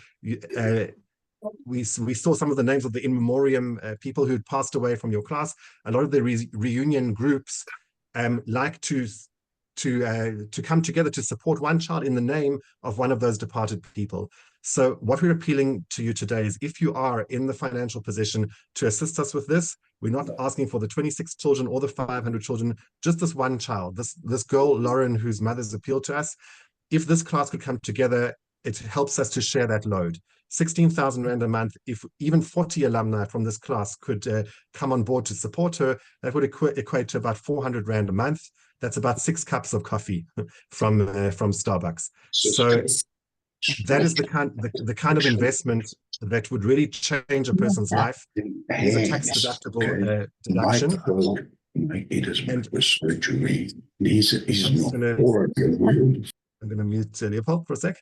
we saw some of the names of the in memoriam people who'd passed away from your class. A lot of the reunion groups like to come together to support one child in the name of one of those departed people. So what we're appealing to you today is, if you are in the financial position to assist us with this, we're not asking for the 26 children or the 500 children, just this one child, this girl, Lauren, whose mother's appealed to us. If this class could come together, it helps us to share that load. 16,000 Rand a month, if even 40 alumni from this class could come on board to support her, that would equate to about 400 Rand a month. That's about 6 cups of coffee from Starbucks. So that is the kind of investment that would really change a person's life. It is a tax-deductible deduction. And I'm going to mute Leopold for a sec.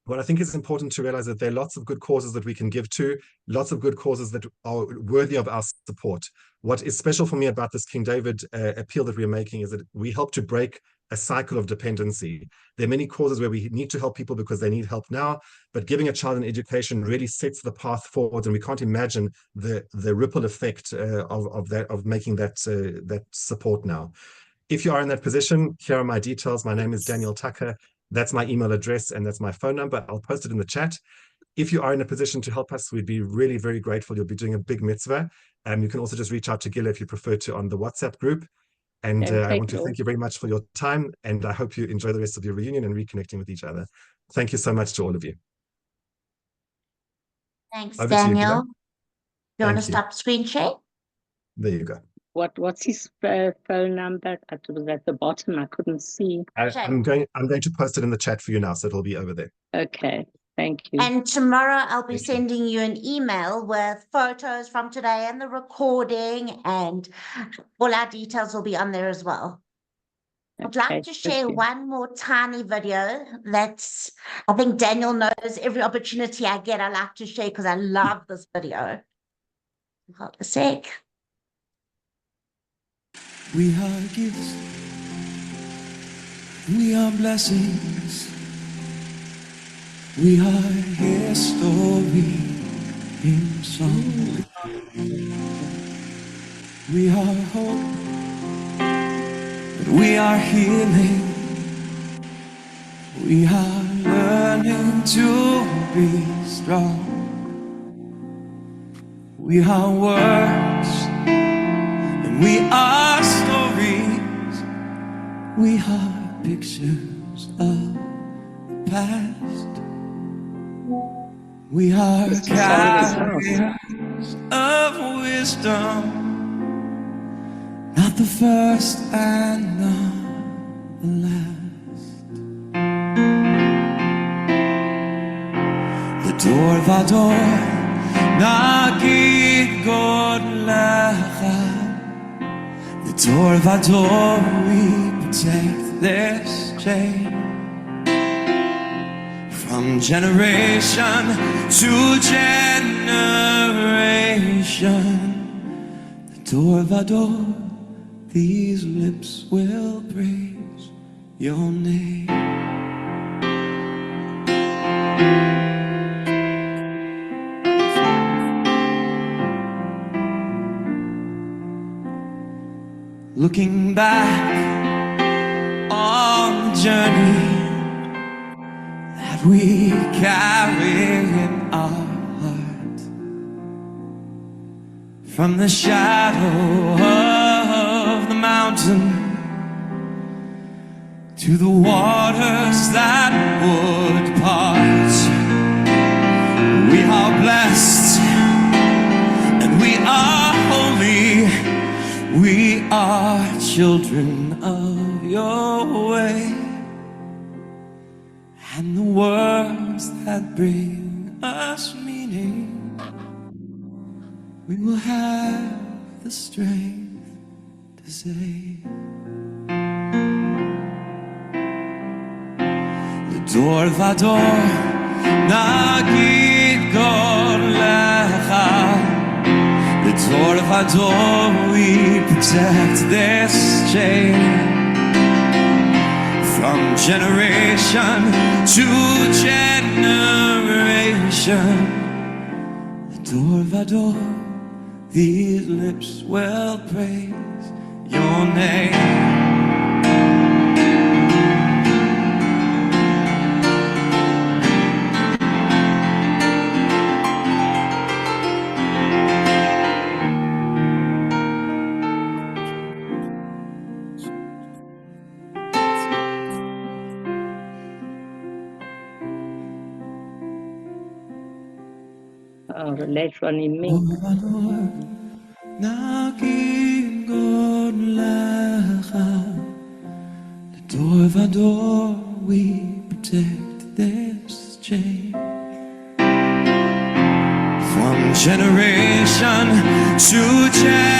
What I think is important to realize that there are lots of good causes that we can give to, lots of good causes that are worthy of our support. What is special for me about this King David appeal that we're making is that we help to break a cycle of dependency. There are many causes where we need to help people because they need help now, but giving a child an education really sets the path forward, and we can't imagine the ripple effect of making that support now. If you are in that position, here are my details. My name is Daniel Tucker. That's my email address and that's my phone number. I'll post it in the chat. If you are in a position to help us, we'd be really, very grateful. You'll be doing a big mitzvah. You can also just reach out to Gil if you prefer to on the WhatsApp group. And I want to thank you very much for your time, and I hope you enjoy the rest of your reunion and reconnecting with each other. Thank you so much to all of you. Thanks, Over to you, Daniel. Gila. You want to stop screen share? There you go. What's his phone number? It was at the bottom. I couldn't see. I'm going to post it in the chat for you now, so it'll be over there. Okay, thank you. And tomorrow I'll be sending you an email with photos from today and the recording, and all our details will be on there as well. I'd like to share one more tiny video that's, I think Daniel knows every opportunity I get, I like to share because I love this video. Hold a sec. We are gifts, we are blessings, we are history in song. We are hope, but we are healing. We are learning to be strong. We are words, and we are stories. We are pictures of the past. We are carriers of wisdom, not the first and not the last. The door vador, nagid god lecha. The door vador, we protect this chain. From generation to generation, the door vador, these lips will praise your name. Looking back on the journey that we carry in our heart, from the shadow of the mountain to the waters that would part. We are blessed and we are holy. We are children of your way. And the words that bring us meaning, we will have the strength to say. Dor vador nagid God lecha. Dor vador we protect this chain. From generation to generation, Dor vador, these lips will praise your name. Oh, the later on in me. Nagin God lecha. Dor vador we protect this chain. From generation to generation,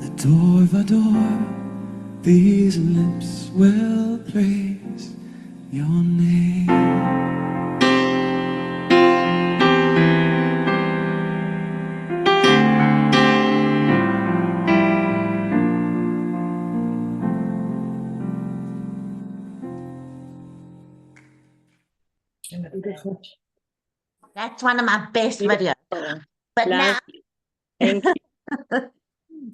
the Dor vador, these lips will praise your name. That's one of my best videos. But now, thank you. I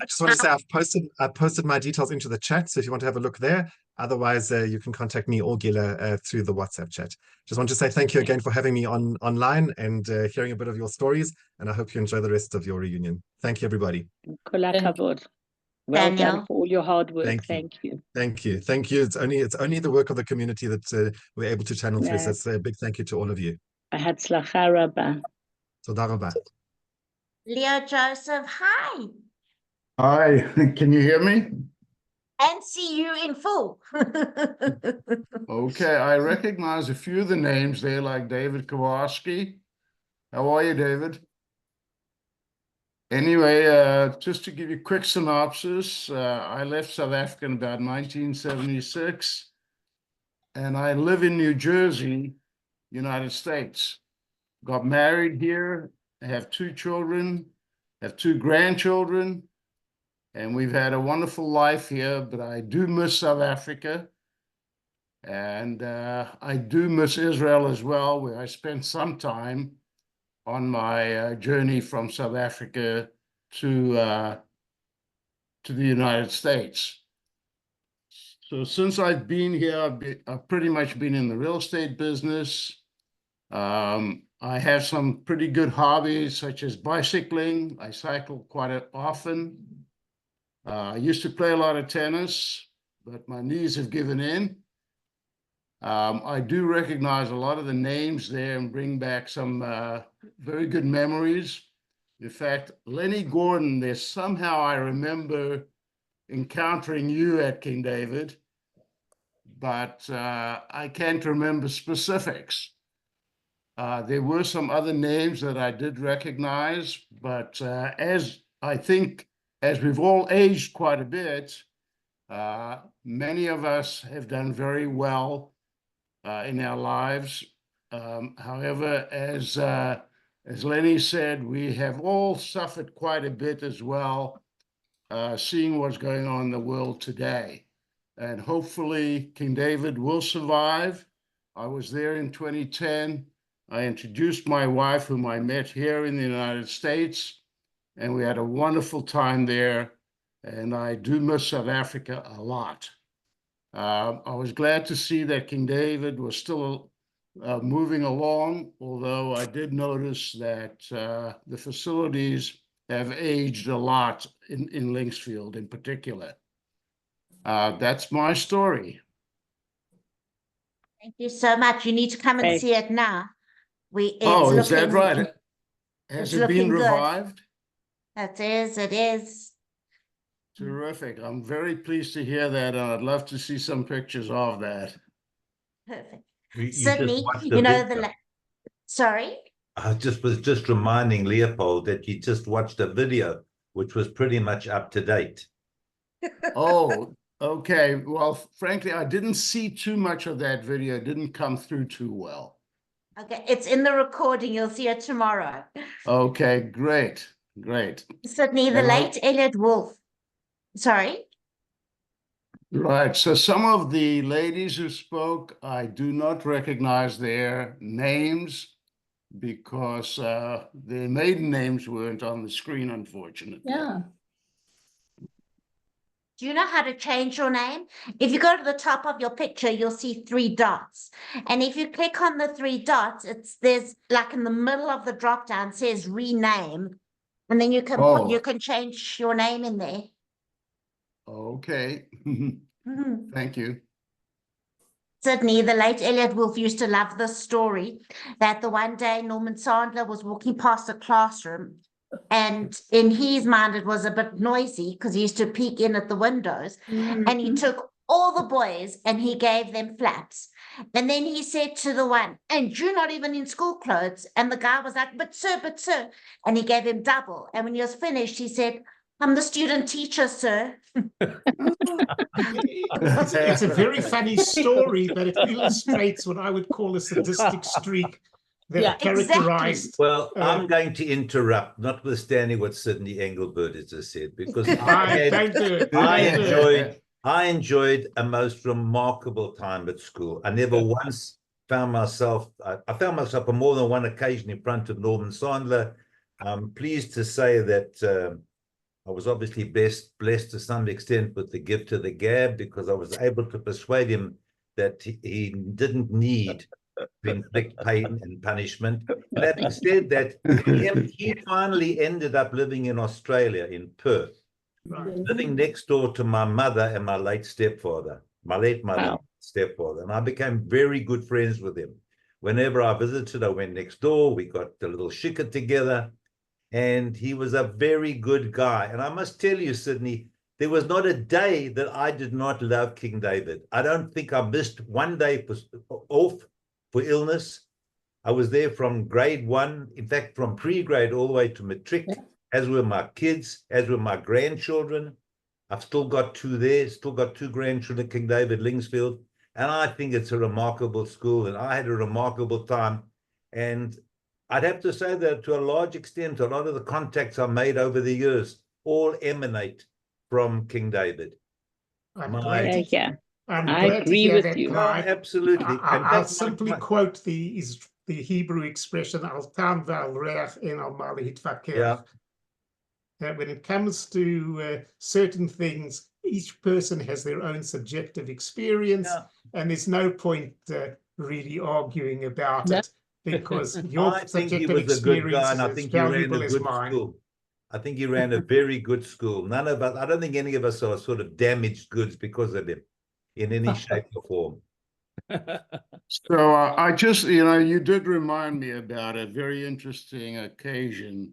just want to say I've posted my details into the chat, so if you want to have a look there. Otherwise, you can contact me or Gila through the WhatsApp chat. Just want to say thank you again for having me online and hearing a bit of your stories. And I hope you enjoy the rest of your reunion. Thank you, everybody. Kol hakavod. Well done for all your hard work. Thank you. Thank you. Thank you. It's only the work of the community that we're able to channel through. So it's a big thank you to all of you. Hatzlacha rabba. Toda rabba. Leo Joseph, hi. Hi, can you hear me? And see you in full. Okay, I recognize a few of the names there, like David Kowalski. How are you, David? Anyway, just to give you a quick synopsis, I left South Africa in about 1976, and I live in New Jersey, United States. Got married here, I have 2 children, have 2 grandchildren, and we've had a wonderful life here, but I do miss South Africa. And I do miss Israel as well, where I spent some time on my journey from South Africa to the United States. So since I've been here, I've pretty much been in the real estate business. I have some pretty good hobbies, such as bicycling. I cycle quite often. I used to play a lot of tennis, but my knees have given in. I do recognize a lot of the names there and bring back some very good memories. In fact, Lenny Gordon, there's somehow I remember encountering you at King David, but I can't remember specifics. There were some other names that I did recognize, but as I think, as we've all aged quite a bit, many of us have done very well in our lives. However, as Lenny said, we have all suffered quite a bit as well, seeing what's going on in the world today. And hopefully King David will survive. I was there in 2010. I introduced my wife, whom I met here in the United States, and we had a wonderful time there. And I do miss South Africa a lot. I was glad to see that King David was still moving along, although I did notice that the facilities have aged a lot in Linksfield in particular. That's my story. Thank you so much. You need to come and Great. see it now. It's Oh, is that looking, right? it's Has it been looking good. revived? It is. Terrific. I'm very pleased to hear that. And I'd love to see some pictures of that. Perfect. You just Sydney, watched you the know, video. sorry? I was just reminding Leopold that you just watched a video, which was pretty much up to date. Oh, okay. Well, frankly, I didn't see too much of that video. It didn't come through too well. Okay, it's in the recording. You'll see it tomorrow. Okay, great. Great. Sydney, the And late Elliot Wolf. Sorry? Right. So some of the ladies who spoke, I do not recognize their names because their maiden names weren't on the screen, unfortunately. Yeah. Do you know how to change your name? If you go to the top of your picture, you'll see 3 dots. And if you click on the 3 dots, there's like in the middle of the drop down says rename. And then you can change your name in there. Okay. Mhm. Thank you. Sydney, the late Elliot Wolf used to love this story that the one day Norman Sandler was walking past a classroom, and in his mind it was a bit noisy because he used to peek in at the windows, and he took all the boys and he gave them flaps. And then he said to the one, "And you're not even in school clothes." And the guy was like, but sir. And he gave him double. And when he was finished, he said, "I'm the student teacher, sir." It's a very funny story, but it illustrates what I would call a sadistic streak that characterized. Well, I'm going to interrupt, notwithstanding what Sydney Engelbert has just said, because I enjoyed a most remarkable time at school. I never once found myself, I found myself on more than one occasion in front of Norman Sandler. I'm pleased to say that I was obviously blessed to some extent with the gift of the gab, because I was able to persuade him that he didn't need to inflict pain and punishment. And having said that, he finally ended up living in Australia, in Perth, living next door to my mother and my late stepfather, my late mother, stepfather. And I became very good friends with him. Whenever I visited, I went next door. We got a little shikha together. And he was a very good guy. And I must tell you, Sydney, there was not a day that I did not love King David. I don't think I missed one day off for illness. I was there from grade 1, in fact, from pre-grade all the way to matric, as were my kids, as were my grandchildren. I've still got 2 there, still got 2 grandchildren at King David, Linksfield. And I think it's a remarkable school, and I had a remarkable time. And I'd have to say that to a large extent, a lot of the contacts I made over the years all emanate from King David. I'm glad I agree to hear with that, you. Clive. Absolutely. I'll simply quote the Hebrew expression, "Al-tam v'al-reach en al-malihit vakeh." When it comes to certain things, each person has their own subjective experience, and there's no point really arguing about it, because your I think he subjective was a good experience guy, is and I as think he ran valuable a as good mine. school. I think he ran a very good school. None of us, I don't think any of us are sort of damaged goods because of him in any shape or form. So I just, you did remind me about a very interesting occasion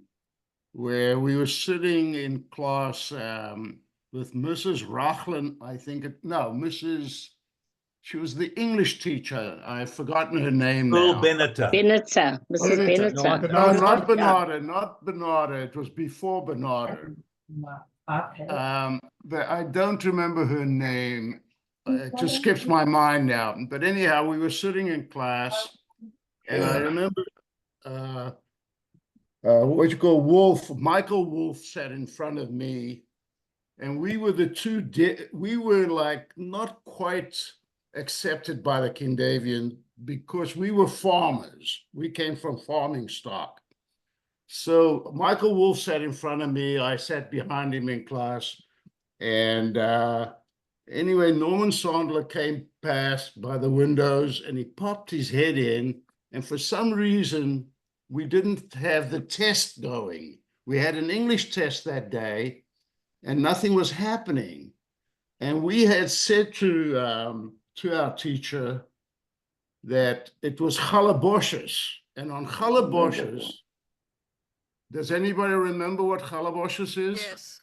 where we were sitting in class with Mrs. Rachlin, I think, she was the English teacher. I've forgotten her name now. Benetta, Mrs. Benetta. No, not Bernarda, not Bernarda. It was before Bernarda. But I don't remember her name. It just skips my mind now. But anyhow, we were sitting in class, and I remember Michael Wolf sat in front of me, and we were we were like not quite accepted by the King Davian because we were farmers. We came from farming stock. So Michael Wolf sat in front of me. I sat behind him in class. And anyway, Norman Sandler came past by the windows, and he popped his head in. And for some reason, we didn't have the test going. We had an English test that day, and nothing was happening. And we had said to our teacher that it was chalaboshes. And on chalaboshes, does anybody remember what chalaboshes is? Yes.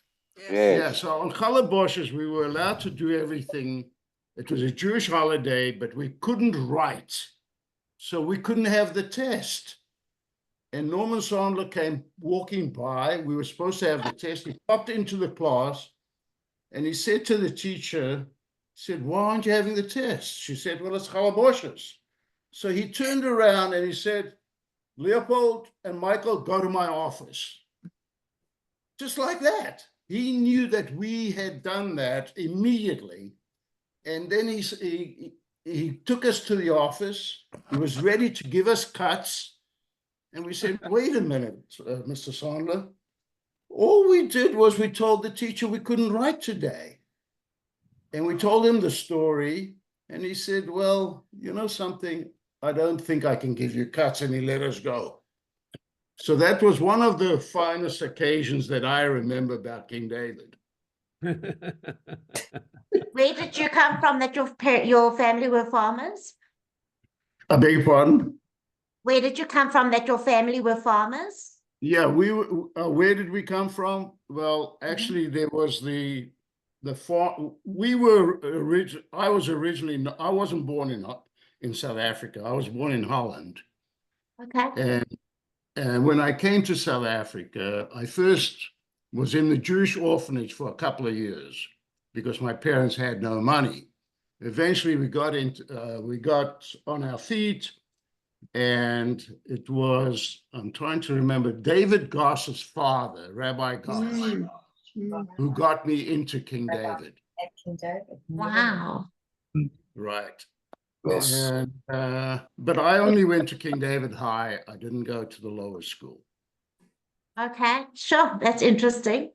Yeah, so on chalaboshes, we were allowed to do everything. It was a Jewish holiday, but we couldn't write. So we couldn't have the test. And Norman Sandler came walking by. We were supposed to have the test. He popped into the class and he said to the teacher, said, "Why aren't you having the test?" She said, "Well, it's chalaboshes." So he turned around and he said, "Leopold and Michael, go to my office." Just like that. He knew that we had done that immediately. And then he took us to the office. He was ready to give us cuts. And we said, "Wait a minute, Mr. Sandler. All we did was we told the teacher we couldn't write today." And we told him the story. And he said, "Well, you know something? I don't think I can give you cuts." And he let us go. So that was one of the finest occasions that I remember about King David. Where did you come from that your family were farmers? I beg your pardon? Where did you come from that your family were farmers? Yeah, we were, where did we come from? Well, actually, there was the farm. We were I was originally, I wasn't born in South Africa. I was born in Holland. Okay. And when I came to South Africa, I first was in the Jewish orphanage for a couple of years because my parents had no money. Eventually, we got on our feet. And it was, I'm trying to remember, David Goss's father, Rabbi Goss, who got me into King David. Wow. Right. Yes. And, but I only went to King David High. I didn't go to the lower school. Okay, sure. That's interesting.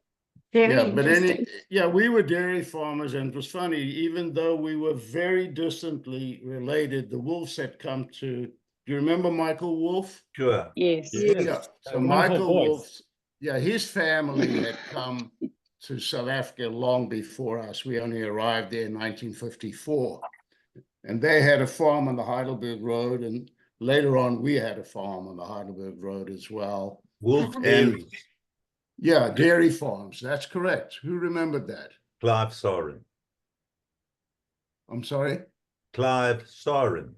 Very Yeah, but interesting. we were dairy farmers, and it was funny, even though we were very distantly related, the Wolves had come to, do you remember Michael Wolf? Sure. Yes. Yeah. So Wonderful Michael voice. Wolf, his family had come to South Africa long before us. We only arrived there in 1954. And they had a farm on the Heidelberg Road, and later on we had a farm on the Heidelberg Road as well. Wolf And Dairy. yeah, dairy farms. That's correct. Who remembered that? Clive Soren. I'm sorry? Clive Soren.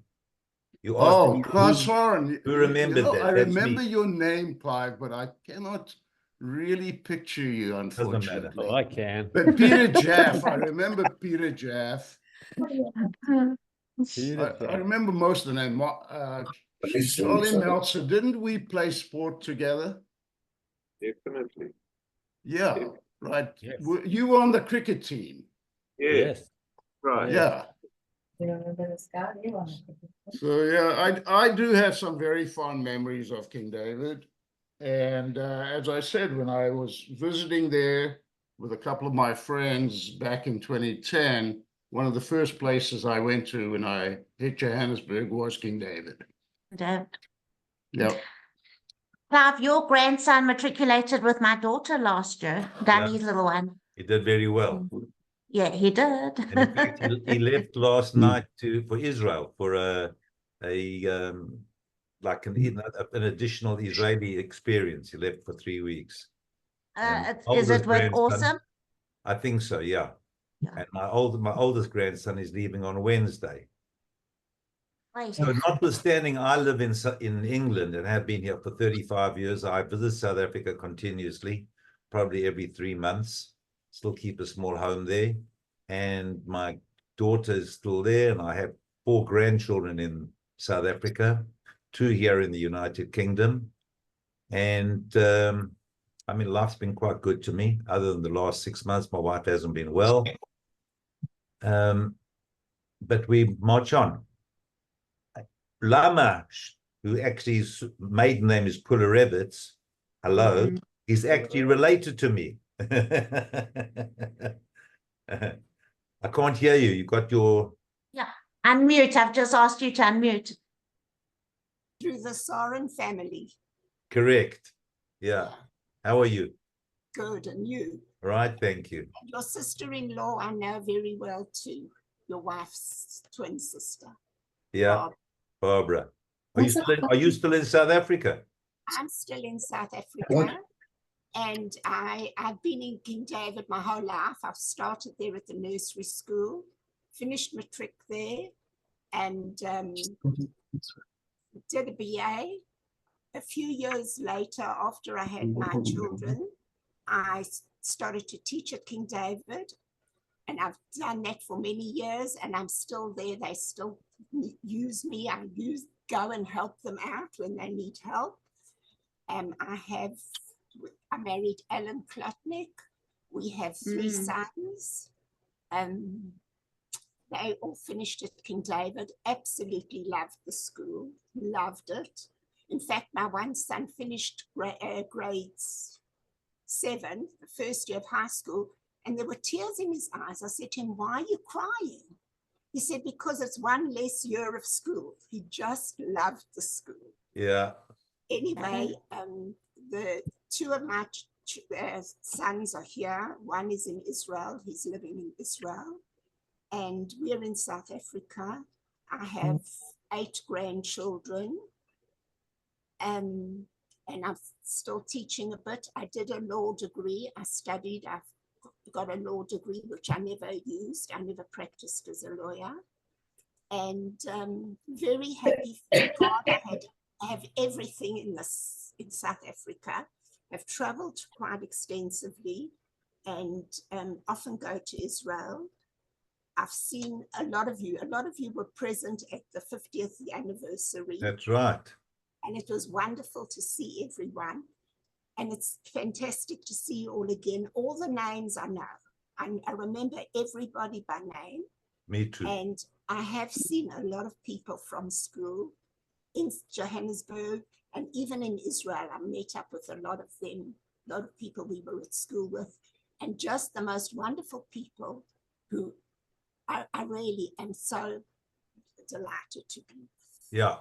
You asked Oh, me Clive Soren. who remembered that? I That's remember me. your name, Clive, but I cannot really picture you, Doesn't matter. unfortunately. Oh, I can. But Peter Jaff, I remember Peter Jaff. I remember most of the name. Charlie Meltzer, didn't we play sport together? Definitely. Yeah, right. Yes. You were on the cricket team. Yes. Right. Yeah. So yeah, I do have some very fond memories of King David. And as I said, when I was visiting there with a couple of my friends back in 2010, one of the first places I went to when I hit Johannesburg was King David. Yeah. Clive, your grandson matriculated with my daughter last year, Danny's little one. He did very well. Yeah, he did. And in fact, he left last night for Israel for like an additional Israeli experience. He left for 3 weeks. Is it with Awesome? I think so, yeah. And my oldest grandson is leaving on Wednesday. Right. So notwithstanding, I live in England and have been here for 35 years. I visit South Africa continuously, probably every 3 months. Still keep a small home there. And my daughter is still there, and I have 4 grandchildren in South Africa, 2 here in the United Kingdom. And I mean, life's been quite good to me. Other than the last 6 months, my wife hasn't been well. But we march on. Lama, who actually his maiden name is Pularevitz, hello, is actually related to me. I can't hear you. You got your... Yeah, unmute. I've just asked you to unmute. Through the Soren family. Correct. Yeah. How are you? Good, and you? Right, thank you. And your sister-in-law I know very well too. Your wife's twin sister. Yeah, Barbara. Are you still in South Africa? I'm still in South Africa. And I've been in King David my whole life. I've started there at the nursery school, finished matric there, and did a BA. A few years later, after I had my children, I started to teach at King David, and I've done that for many years, and I'm still there. They still use me. I go and help them out when they need help. I married Alan Klotnick. We have 3 sons. They all finished at King David, absolutely loved the school, loved it. In fact, my one son finished grades 7, the first year of high school, and there were tears in his eyes. I said to him, "Why are you crying?" He said, "Because it's one less year of school." He just loved the school. Yeah. Anyway, the 2 of my sons are here. One is in Israel. He's living in Israel. And we're in South Africa. I have 8 grandchildren. And I'm still teaching a bit. I did a law degree. I've got a law degree, which I never used. I never practiced as a lawyer. And very happy, thank God, I have everything in South Africa. I've traveled quite extensively and often go to Israel. I've seen a lot of you. A lot of you were present at the 50th anniversary. That's right. And it was wonderful to see everyone. And it's fantastic to see you all again. All the names I know. I remember everybody by name. Me too. And I have seen a lot of people from school in Johannesburg and even in Israel. I met up with a lot of them, a lot of people we were at school with, and just the most wonderful people who I really am so delighted to be with. Yeah.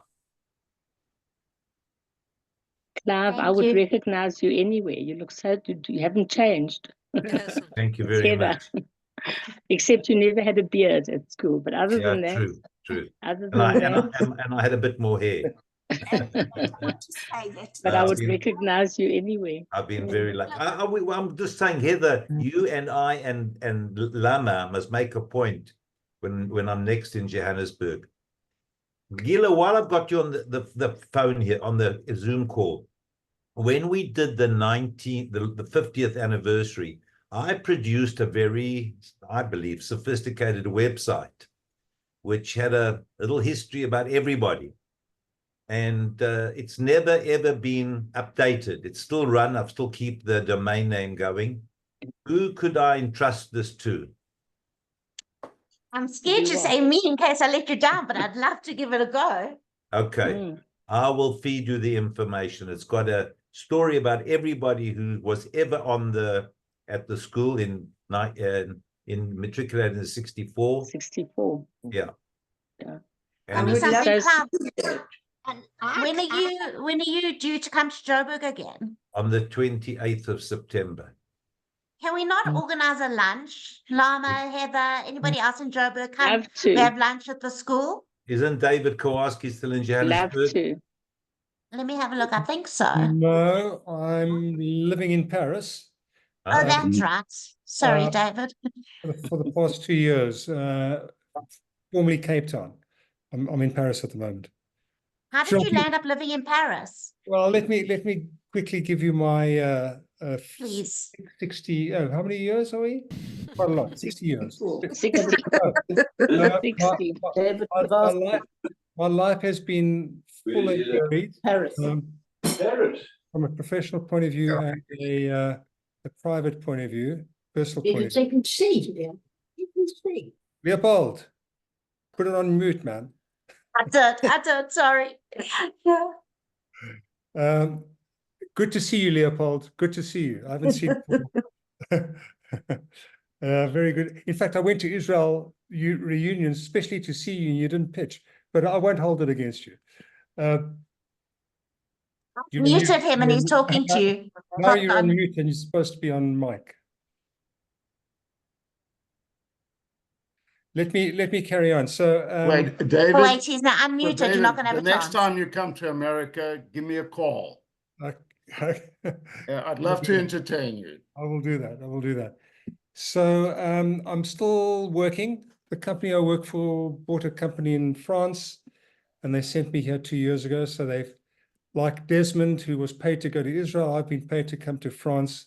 Clive, I would recognize you anywhere. You look so good. You haven't changed. Thank you very much. Except you never had a beard at school. But other than that, true. Other And than I had a bit more hair. But I would recognize you anyway. I've been very lucky. I'm just saying, Heather, you and I and Lama must make a point when I'm next in Johannesburg. Gila, while I've got you on the phone here, on the Zoom call, when we did the 50th anniversary, I produced a very, I believe, sophisticated website, which had a little history about everybody. And it's never, ever been updated. It's still run. I still keep the domain name going. Who could I entrust this to? I'm scared to say me in case I let you down, but I'd love to give it a go. Okay. I will feed you the information. It's got a story about everybody who was ever at the school in matriculated in 64. 64. Yeah. And when are you due to come to Joburg again? On the 28th of September. Can we not organize a lunch? Lama, Heather, anybody else in Joburg come? Love to. We have lunch at the school. Isn't David Kowalski still in Johannesburg? Love to. Let me have a look. I think so. No, I'm living in Paris. Oh, that's right. Sorry, David. For the past 2 years, formerly Cape Town. I'm in Paris at the moment. How did you land up living in Paris? Well, let me quickly give you my please 60. Oh, how many years are we? Quite a lot. 60 years. 60. My life has been full and varied. Paris. From a professional point of view and a private point of view, personal point of view. You can see. You can see. Leopold, put it on mute, man. I did, sorry. Good to see you, Leopold. Good to see you. I haven't seen you. Very good. In fact, I went to Israel reunions, especially to see you, and you didn't pitch, but I won't hold it against you. You muted him and he's talking to you. Now you're on mute and you're supposed to be on mic. let me carry on. So Wait, David. Oh, wait, he's now so unmuted. David, You're not going to have the a next chance. time you come to America, give me a call. I'd love to entertain you. I will do that. I will do that. So I'm still working. The company I work for bought a company in France, and they sent me here 2 years ago. So they've, like Desmond, who was paid to go to Israel, I've been paid to come to France.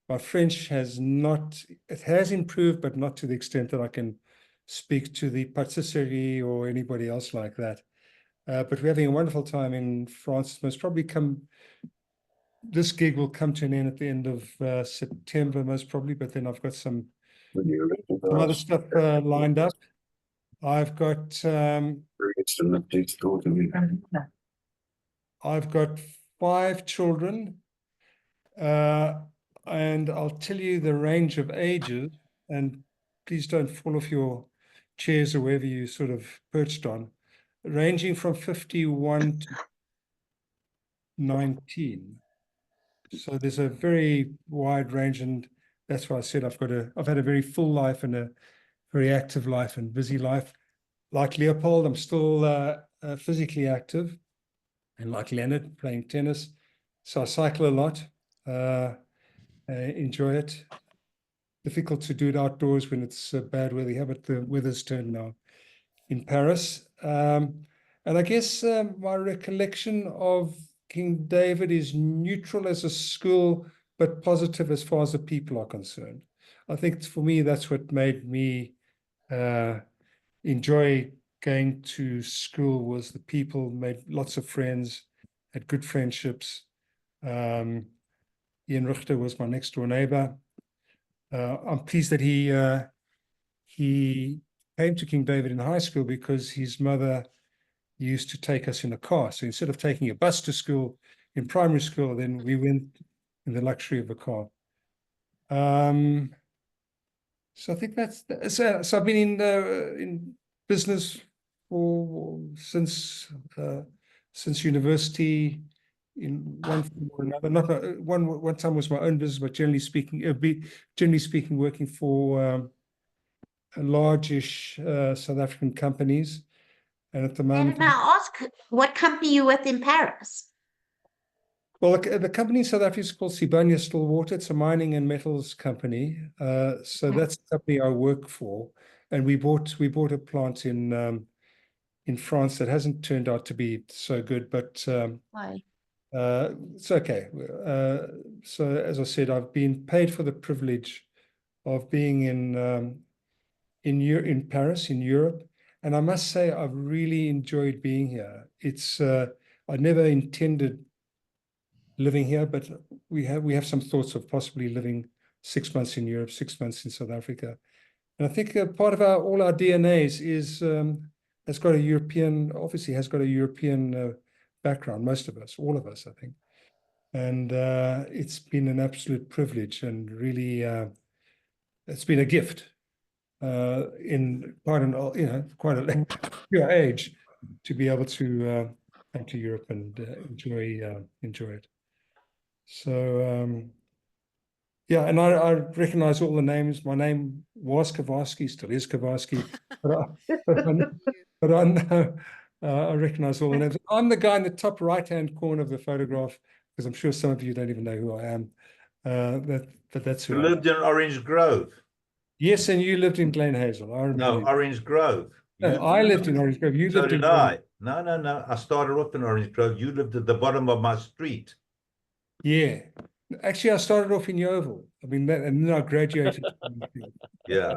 My French has not, it has improved, but not to the extent that I can speak to the patisserie or anybody else like that. But we're having a wonderful time in France. Most probably this gig will come to an end at the end of September, most probably, but then I've got some other stuff lined up. I've got I've got 5 children, and I'll tell you the range of ages, and please don't fall off your chairs or wherever you sort of perched on, ranging from 51 to 19. So there's a very wide range, and that's why I said I've had a very full life and a very active life and busy life. Like Leopold, I'm still physically active, and like Leonard, playing tennis. So I cycle a lot, enjoy it. Difficult to do it outdoors when it's bad weather here, but the weather's turned now in Paris. And I guess my recollection of King David is neutral as a school, but positive as far as the people are concerned. I think for me, that's what made me enjoy going to school, was the people. Made lots of friends, had good friendships. Ian Richter was my next door neighbor. I'm pleased that he came to King David in high school, because his mother used to take us in a car. So instead of taking a bus to school in primary school, then we went in the luxury of a car. So I think that's so I've been in business since university, in one form or another. Not one time was my own business, but generally speaking, working for large-ish South African companies. And at the moment, David, may I ask what company you with in Paris? well, the company in South Africa is called Sibanye Stillwater. It's a mining and metals company. So that's the company I work for. And we bought a plant in France that hasn't turned out to be so good, but Why? it's okay. So as I said, I've been paid for the privilege of being in Paris, in Europe, and I must say I've really enjoyed being here. It's I never intended living here, but we have some thoughts of possibly living 6 months in Europe, 6 months in South Africa. And I think part of all our DNAs has got a European background, most of us, all of us, I think. And it's been an absolute privilege, and really it's been a gift in quite a your age to be able to come to Europe and enjoy it. So yeah, and I recognize all the names. My name was Kowalski, still is Kowalski, but I know I recognize all the names. I'm the guy in the top right-hand corner of the photograph, because I'm sure some of you don't even know who I am. But that's who You I am. lived in Orange Grove. Yes, and you lived in Glen Hazel. I remember. No, you. Orange Grove. No, I lived in Orange Grove. You So lived in did I. No. I started off in Orange Grove. You lived at the bottom of my street. Yeah. Actually, I started off in Yeovil. I mean, and then I graduated. Yeah.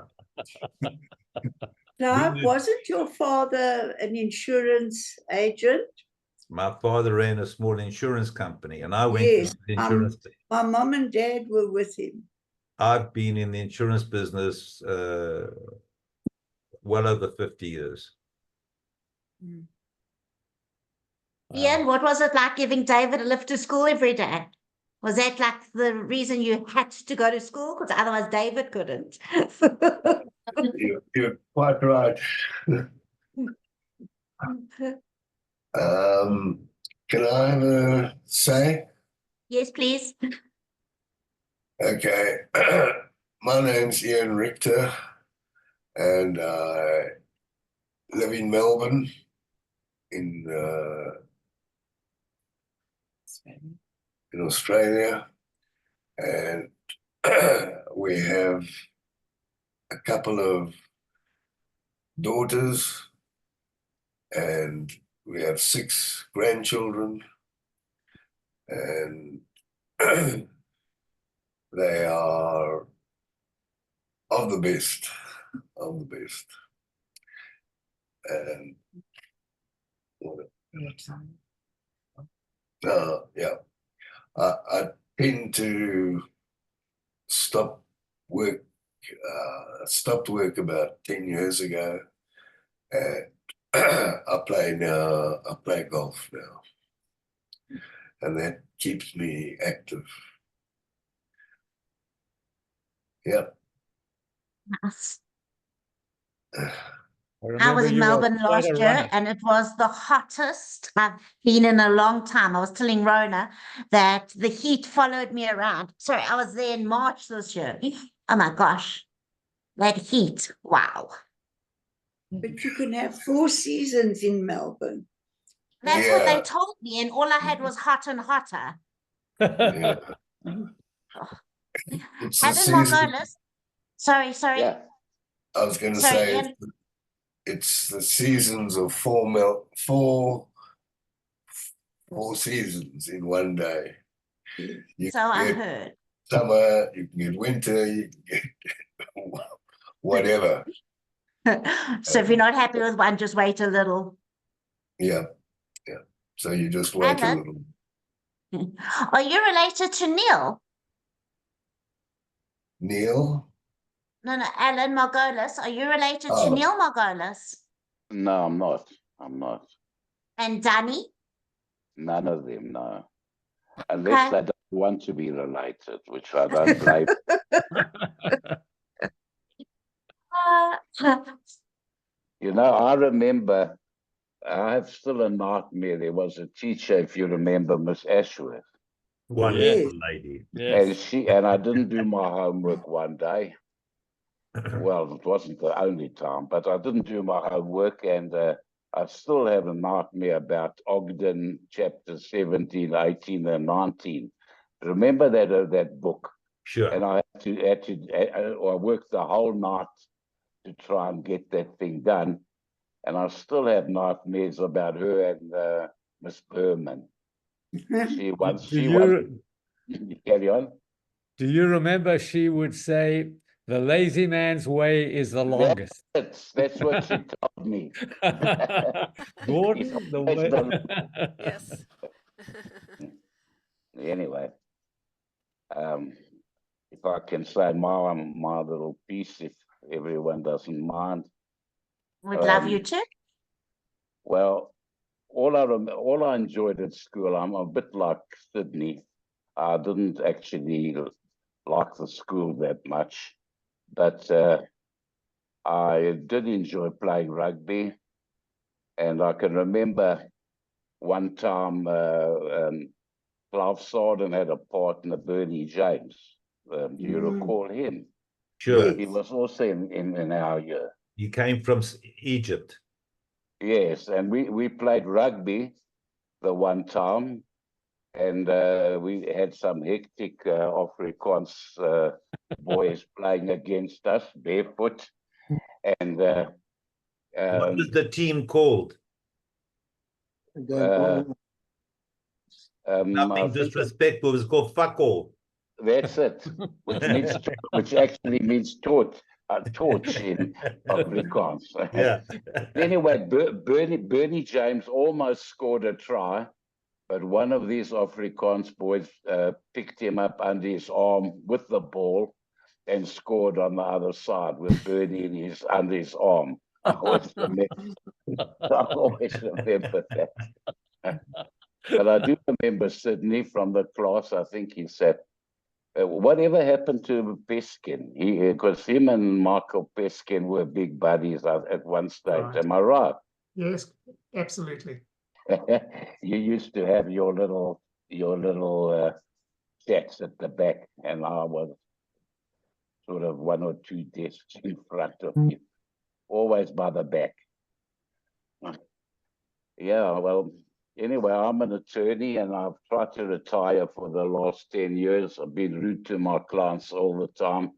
Clive, wasn't your father an insurance agent? My father ran a small insurance company, and I went Yes, to the insurance. my mom and dad were with him. I've been in the insurance business well over 50 years. Ian, what was it like giving David a lift to school every day? Was that like the reason you had to go to school? Because otherwise David couldn't. You're quite right. Can I have a say? Yes, please. Okay. My name's Ian Richter, and I live in Melbourne, in Australia, and we have a couple of daughters, and we have 6 grandchildren, and they are of the best, of the best. And yeah, I tend to stop work. Stopped work about 10 years ago, and I play golf now, and that keeps me active. Yep. Nice. I I was remember in you were Melbourne quite last a year runner. and it was the hottest I've been in a long time. I was telling Rona that the heat followed me around. Sorry, I was there in March this year. Oh my gosh, that heat. Wow. But you can have 4 seasons in Melbourne. That's what they told me, and all I had was hot and hotter. Yeah. It's the Alan season. Margolis. Sorry. Yeah. I was going to Sorry, say Ian. it's the seasons of 4 seasons in one day. You So I get heard. summer, you can get winter, you can get whatever. So if you're not happy with one, just wait a little. Yeah. So you just wait a Alan? little. Are you related to Neil? Neil? No, Alan Margolis. Are you related to Oh. Neil Margolis? No, I'm not. I'm not. And Danny? None of them, no. Unless they don't want to be related, which I don't blame. You know, I remember, I have still a nightmare. There was a teacher, if you remember, Miss Ashworth. Wonderful lady. And I didn't do my homework one day. Well, it wasn't the only time, but I didn't do my homework, and I still have a nightmare about Ogden chapters 17, 18, and 19. Remember that book? Sure. And I I worked the whole night to try and get that thing done, and I still have nightmares about her and Miss Berman. She once. Carry on. Do you remember she would say, "The lazy man's way is the longest"? That's what she told me. Gordon, the way. Yes. Anyway, if I can say my little piece, if everyone doesn't mind. We'd love you too. Well, all I enjoyed at school, I'm a bit like Sydney. I didn't actually like the school that much, but I did enjoy playing rugby. And I can remember one time Clive Sarden had a partner, Bernie James. Do you recall him? Sure. He was also in our year. You came from Egypt. Yes, and we played rugby the one time, and we had some hectic Afrikaans boys playing against us barefoot. And what was the team called? Nothing disrespectful. It was called fuck all. That's it, which actually means torch in Afrikaans. Yeah. Anyway, Bernie James almost scored a try, but one of these Afrikaans boys picked him up under his arm with the ball and scored on the other side with Bernie under his arm. I always remember that. But I do remember Sydney from the class. I think he said, whatever happened to Peskin? Because him and Michael Peskin were big buddies at one stage. Right. Am I right? Yes, absolutely. You used to have your little chats at the back, and I was sort of 1 or 2 desks in front of you. always by the back. Yeah, well, anyway, I'm an attorney and I've tried to retire for the last 10 years. I've been rude to my clients all the time,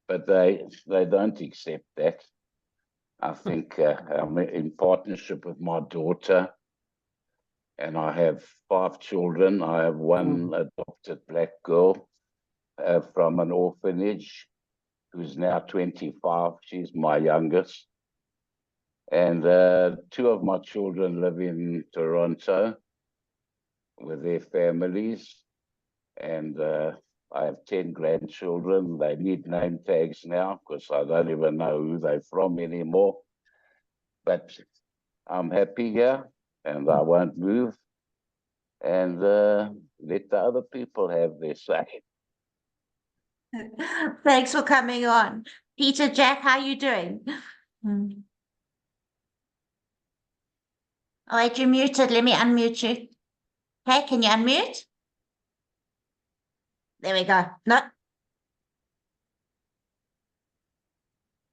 but they don't accept that. I think I'm in partnership with my daughter, and I have 5 children. I have one adopted black girl from an orphanage who's now 25. She's my youngest. And 2 of my children live in Toronto with their families. And I have 10 grandchildren. They need name tags now because I don't even know who they're from anymore. But I'm happy here and I won't move. And let the other people have their say. Thanks for coming on. Peter, Jack, how you doing? Oh, wait, you're muted. Let me unmute you. Okay, can you unmute? There we go. No.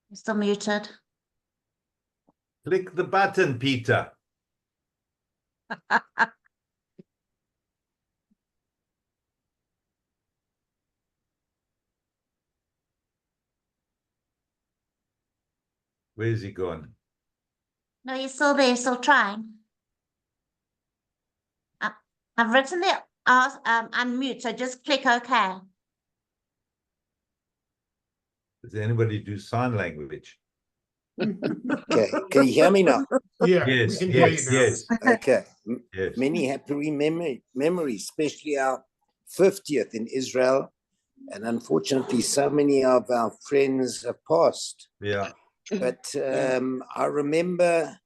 You're still muted. Click the button, Peter. Where's he gone? No, you're still there, still trying. I've written the unmute, so just click OK. Does anybody do sign language? Okay, can you hear me now? Yeah, Yes, we can hear yes, you now. yes. Okay. Yes. Many happy memories, especially our 50th in Israel. And unfortunately, so many of our friends have passed. Yeah. But I remember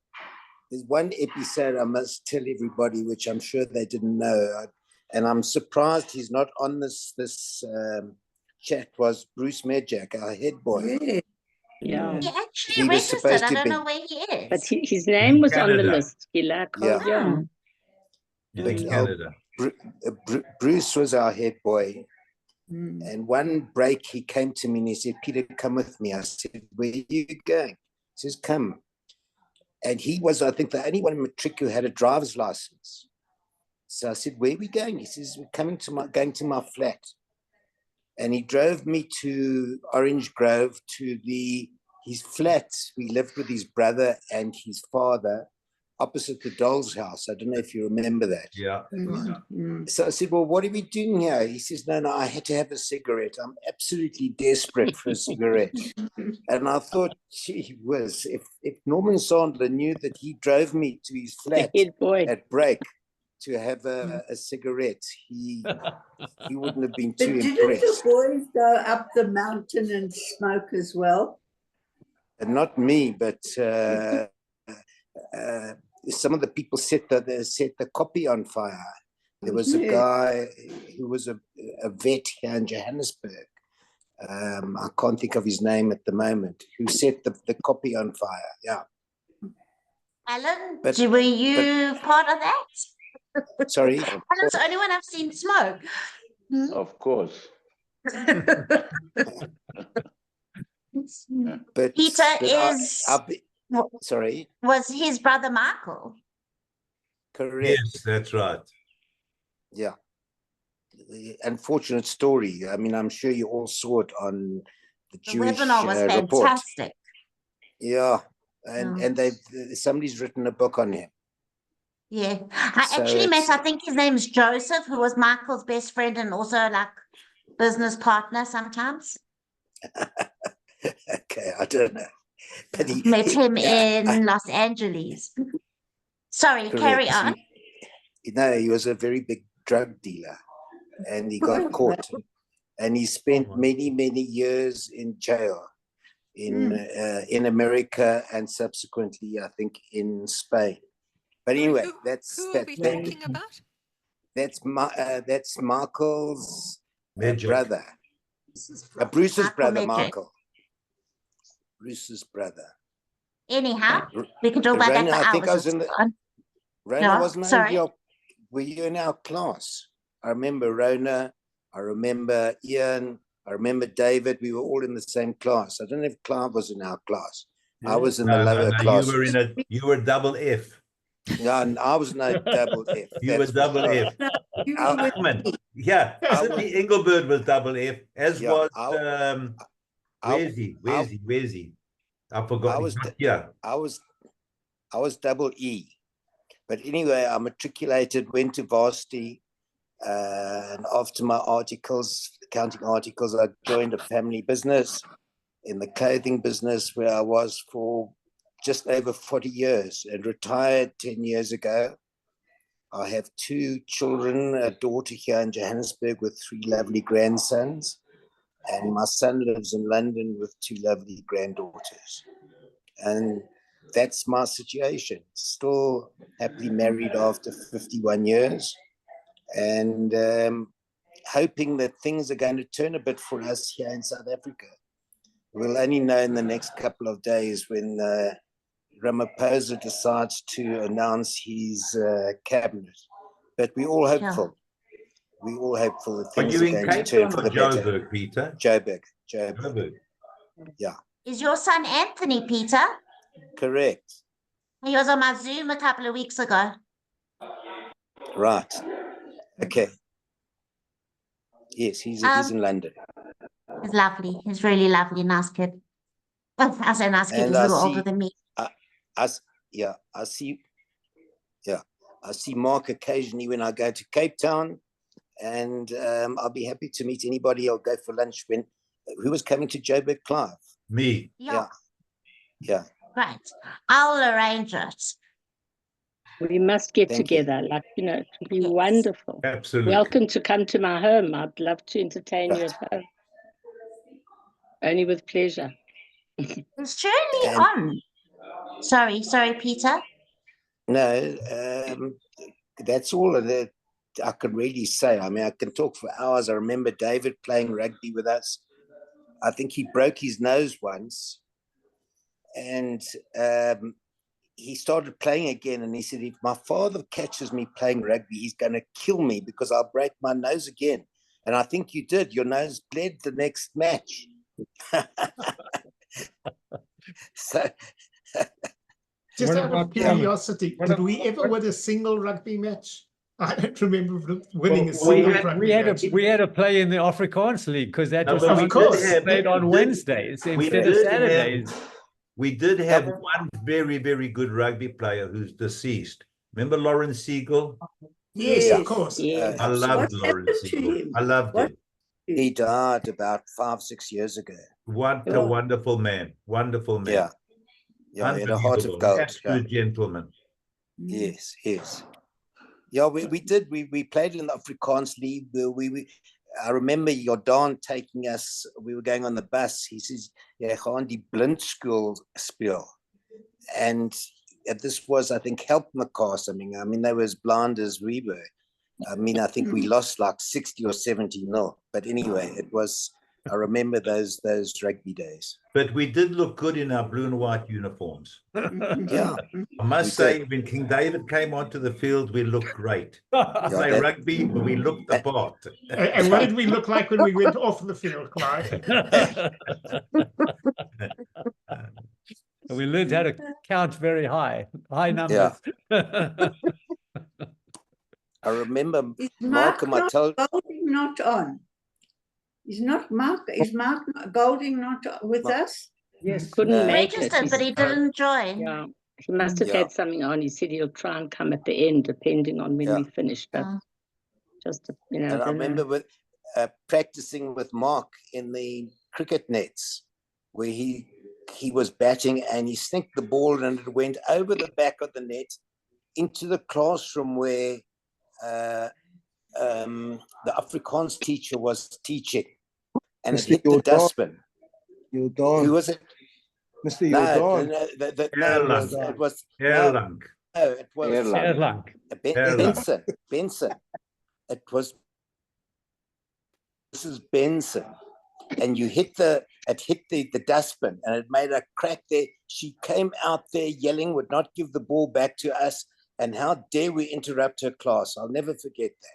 there's one episode I must tell everybody, which I'm sure they didn't know. And I'm surprised he's not on this chat, was Bruce Medjack, our head boy. Yeah. He actually He was registered. supposed I to don't be. know where he is. But his name was on the Canada. list. Yeah. Yeah. He's in Canada. Bruce was our head boy. And one break, he came to me and he said, Peter, come with me. I said, where are you going? He says, come. And he was, I think, the only one in Matric who had a driver's license. So I said, where are we going? He says, we're going to my flat. And he drove me to Orange Grove to his flat. We lived with his brother and his father opposite the doll's house. I don't know if you remember that. Yeah. So I said, well, what are we doing here? He says, no, I had to have a cigarette. I'm absolutely desperate for a cigarette. And I thought, gee whiz, if Norman Sandler knew that he drove me to his flat at break to have a cigarette, he wouldn't have been But too didn't impressed. the boys go up the mountain and smoke as well? And not me, but some of the people set the copy on fire. There was a guy who was a vet here in Johannesburg. I can't think of his name at the moment, who set the copy on fire. Yeah. Alan, were you part of that? Sorry? Alan's the only one I've seen smoke. Of course. But Peter sorry? was his brother Michael. Correct. Yes, that's right. Yeah. The unfortunate story. I mean, I'm sure you all saw it on the Jewish webinar was report. fantastic. Yeah. And somebody's written a book on him. Yeah. I actually met, I think his name's Joseph, who was Michael's best friend and also like business partner sometimes. Okay, I don't know. But met him in Los Angeles. Sorry, carry on. He was a very big drug dealer and he got caught and he spent many, many years in jail in America and subsequently, I think, in Spain. But anyway, Who are we talking about? That's Michael's brother. Bruce's brother, Medjack. Michael. Bruce's brother. Anyhow, we could talk about that for I think I was hours. in Rona, wasn't I? Were you in our class? I remember Rona. I remember Ian. I remember David. We were all in the same class. I don't know if Clive was in our class. I was in the lower no, classes. you were double F. No, I was no double F. You were double F. Yeah, Sydney Engelbert was double F, as was where's he? I forgot. I was double E. But anyway, I matriculated, went to varsity, and after my accounting articles, I joined a family business in the clothing business where I was for just over 40 years and retired 10 years ago. I have 2 children, a daughter here in Johannesburg with 3 lovely grandsons, and my son lives in London with 2 lovely granddaughters. And that's my situation. Still happily married after 51 years, and hoping that things are going to turn a bit for us here in South Africa. We'll only know in the next couple of days when Ramaphosa decides to announce his cabinet. But we're all hopeful. We're all hopeful that things are going to turn for the better. Joburg, Peter? Joburg. Yeah. Is your son Anthony, Peter? Correct. He was on my Zoom a couple of weeks ago. Right. Okay. Yes, he's in London. He's lovely. He's really lovely, nice kid. Well, I say nice kid, he's a little older than me. I see Mark occasionally when I go to Cape Town, and I'll be happy to meet anybody. I'll go for lunch who was coming to Joburg, Clive? Me. Yeah. Right. I'll arrange it. We must get together. Like, it would be wonderful. Absolutely. Welcome to come to my home. I'd love to entertain you at home. Only with pleasure. It's surely on. Sorry, Peter. No, that's all that I can really say. I mean, I can talk for hours. I remember David playing rugby with us. I think he broke his nose once, and he started playing again. And he said, if my father catches me playing rugby, he's going to kill me because I'll break my nose again. And I think you did. Your nose bled the next match. So, just out of curiosity, did we ever win a single rugby match? I don't remember winning a single rugby match. We had a play in the Afrikaans League because that was played on Wednesdays instead of Saturdays. We did have one very, very good rugby player who's deceased. Remember Lawrence Siegel? Yes, of course. Yes. I loved Lawrence Siegel. I loved him. He died about 5-6 years ago. What a wonderful man. Wonderful man. Yeah. Yeah, he had a heart of gold. Absolute gentleman. Yes. Yeah, we did. We played in the Afrikaans League. I remember Jordan taking us. We were going on the bus. He says, "Yeah, gaan die blind school speel," and this was, I think, Helpmekaar. I mean, they were as blind as we were. I mean, I think we lost like 60 or 70 nil. But anyway, it was. I remember those rugby days. But we did look good in our blue and white uniforms. Yeah. I must say, when King David came onto the field, we looked great. Rugby, we looked the part. And what did we look like when we went off the field, Clive? We learned how to count very high numbers. Yeah. I remember Malcolm, I told Golding not on. Is Mark Golding not with us? Yes, couldn't make it. Registered, but he didn't join. Yeah, he must have had something on. He said he'll try and come at the end, depending on when we finish. But just and I remember with practicing with Mark in the cricket nets, where he was batting and he snicked the ball and it went over the back of the net into the classroom where the Afrikaans teacher was teaching, and it hit the dustbin. Who was it? Mr. Jordan. Benson. It was Mrs. Benson, and it hit the dustbin, and it made a crack there. She came out there yelling, would not give the ball back to us, and how dare we interrupt her class? I'll never forget that.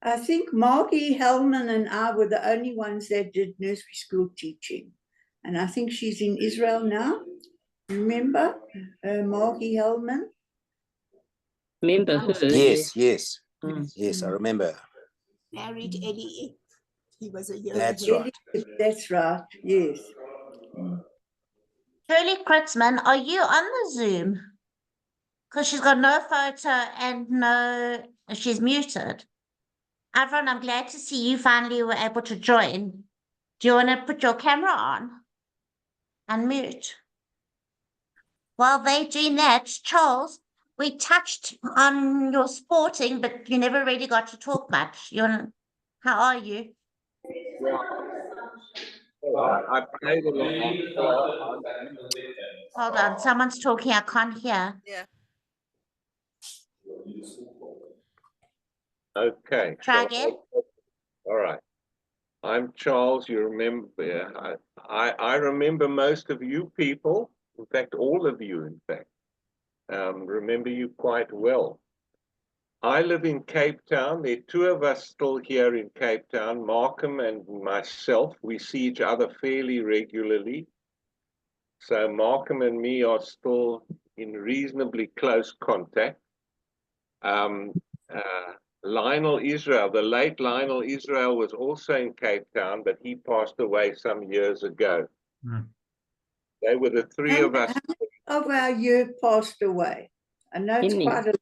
I think Margie Hellman and I were the only ones that did nursery school teaching. And I think she's in Israel now. Remember Margie Hellman? Remember her? Yes, yes, Mm. yes, I remember. Married Eddie. He was a year That's ahead. right. That's right, yes. Shirley Kritzman, are you on the Zoom? Because she's got no photo and no, she's muted. Avron, I'm glad to see you finally were able to join. Do you want to put your camera on? Unmute. While they're doing that, Charles, we touched on your sporting, but you never really got to talk much. How are you? I played a lot. Hold on, someone's talking, I can't hear. Yeah. Okay. Try so again. all right. I'm Charles. You remember? I remember most of you people. In fact, all of you. In fact, remember you quite well. I live in Cape Town. There are two of us still here in Cape Town, Markham and myself. We see each other fairly regularly. So Markham and me are still in reasonably close contact. Lionel Israel, the late Lionel Israel, was also in Cape Town, but he passed away some years ago. They were the three of us. Of our year passed away. I know it's quite a.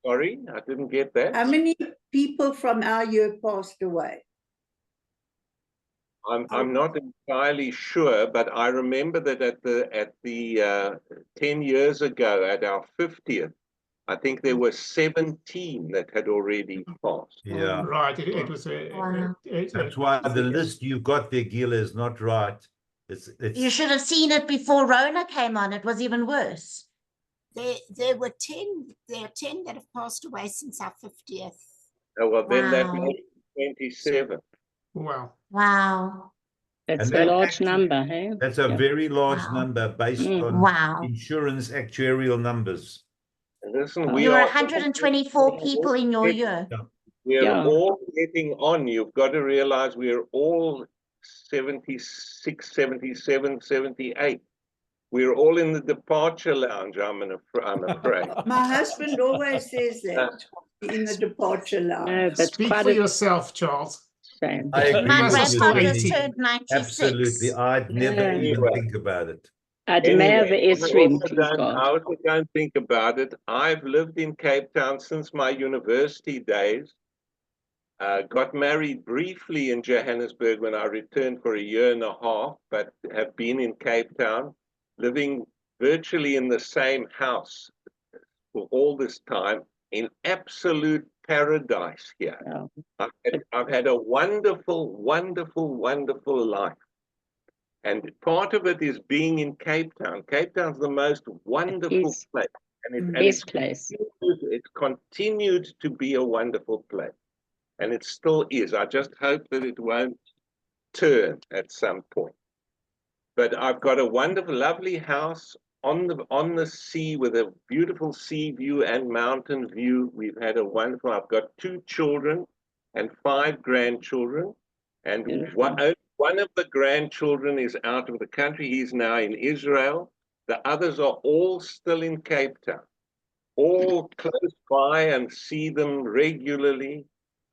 Sorry, I didn't get that. How many people from our year passed away? I'm not entirely sure, but I remember that at the 10 years ago, at our 50th, I think there were 17 that had already passed. Yeah. Right. It was That's why the list you got there, Gila, is not right. You should have seen it before Rona came on. It was even worse. There were 10. There are 10 that have passed away since our 50th. Oh, well, then that Wow. makes 27. Wow. Wow. That's And a that large actually- number, hey? That's a Yeah. very large Wow. number based on Wow. insurance actuarial numbers. Listen, You were 124 people in your year. We're Yeah. all getting on. You've got to realize we're all 76, 77, 78. We're all in the departure lounge, I'm afraid. My husband always says that in the departure lounge. No, but Speak quite for a yourself, Charles. shame. I agree My with you, grandpa just Tony. turned 96. Absolutely. I'd never Yeah. even think about it. Admire the I S-rim, also please God. don't think about it. I've lived in Cape Town since my university days. Got married briefly in Johannesburg when I returned for a year and a half, but have been in Cape Town, living virtually in the same house for all this time, in absolute paradise here. Yeah. I've had a wonderful, wonderful, wonderful life. And part of it is being in Cape Town. Cape Town's the most wonderful place. And Best place. It's continued to be a wonderful place. And it still is. I just hope that it won't turn at some point. But I've got a wonderful, lovely house on the sea with a beautiful sea view and mountain view. We've had a wonderful, I've got 2 children and 5 grandchildren. And one of the grandchildren is out of the country. He's now in Israel. The others are all still in Cape Town, all close by, and see them regularly.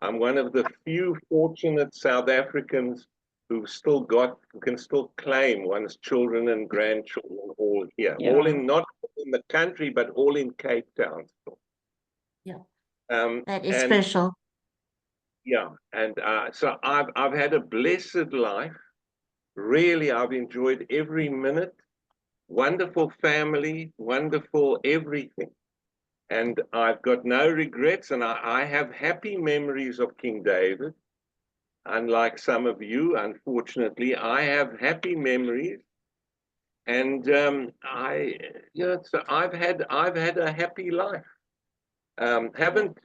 I'm one of the few fortunate South Africans who can still claim one's children and grandchildren all here, all in, not in the country, but all in Cape Town. Yeah. That is special. Yeah, and so I've had a blessed life. Really, I've enjoyed every minute. Wonderful family, wonderful everything. And I've got no regrets, and I have happy memories of King David. Unlike some of you, unfortunately, I have happy memories. And so I've had a happy life. Haven't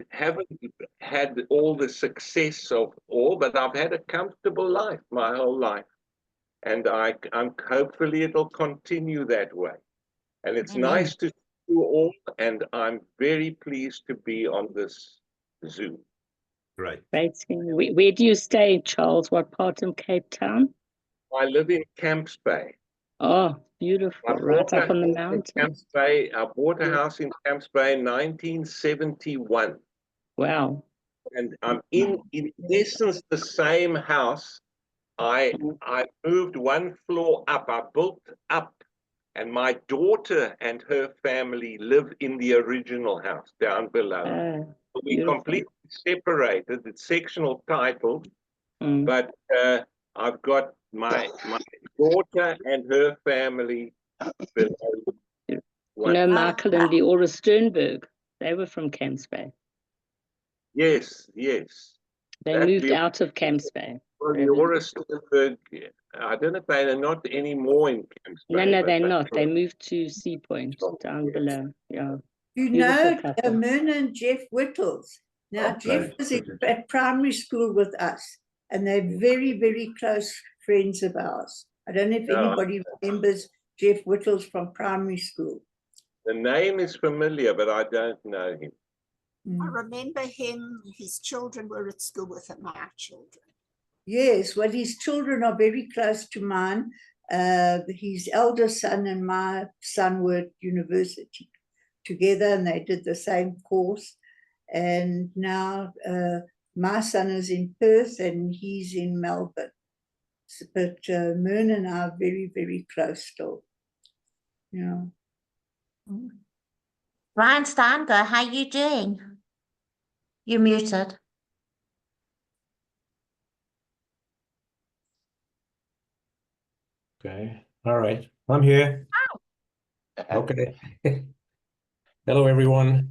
had all the success of all, but I've had a comfortable life my whole life, and I'm hopefully it'll continue that way. And it's nice to see you all, and I'm very pleased to be on this Zoo. Great. Great scheme. Where do you stay, Charles? What part of Cape Town? I live in Camps Bay. Oh, beautiful. Right up on the mountain. I bought a house in Camps Bay in 1971. Wow. And I'm in essence the same house. I moved one floor up. I built up, and my daughter and her family live in the original house down below. We completely separated. It's sectional title, but I've got my daughter and her family below. You know Michael and Leora Sternberg? They were from Camps Bay. Yes, yes. They moved out of Camps Bay. Well, Leora Sternberg, I don't know if they're not anymore in Camps Bay. No, they're not. They moved to Sea Point down below. Yeah. You Beautiful know couple. Myrna and Jeff Whittles. Now, Jeff was at primary school with us, and they're very, very close friends of ours. I don't know if anybody remembers Jeff Whittles from primary school. The name is familiar, but I don't know him. I remember him. His children were at school with him, my children. Yes, well, his children are very close to mine. His elder son and my son were at university together, and they did the same course. And now my son is in Perth and he's in Melbourne. But Myrna and I are very, very close still. Yeah. Ryan Steingo, how you doing? You're muted. Okay. All right. I'm here. Okay. Hello, everyone.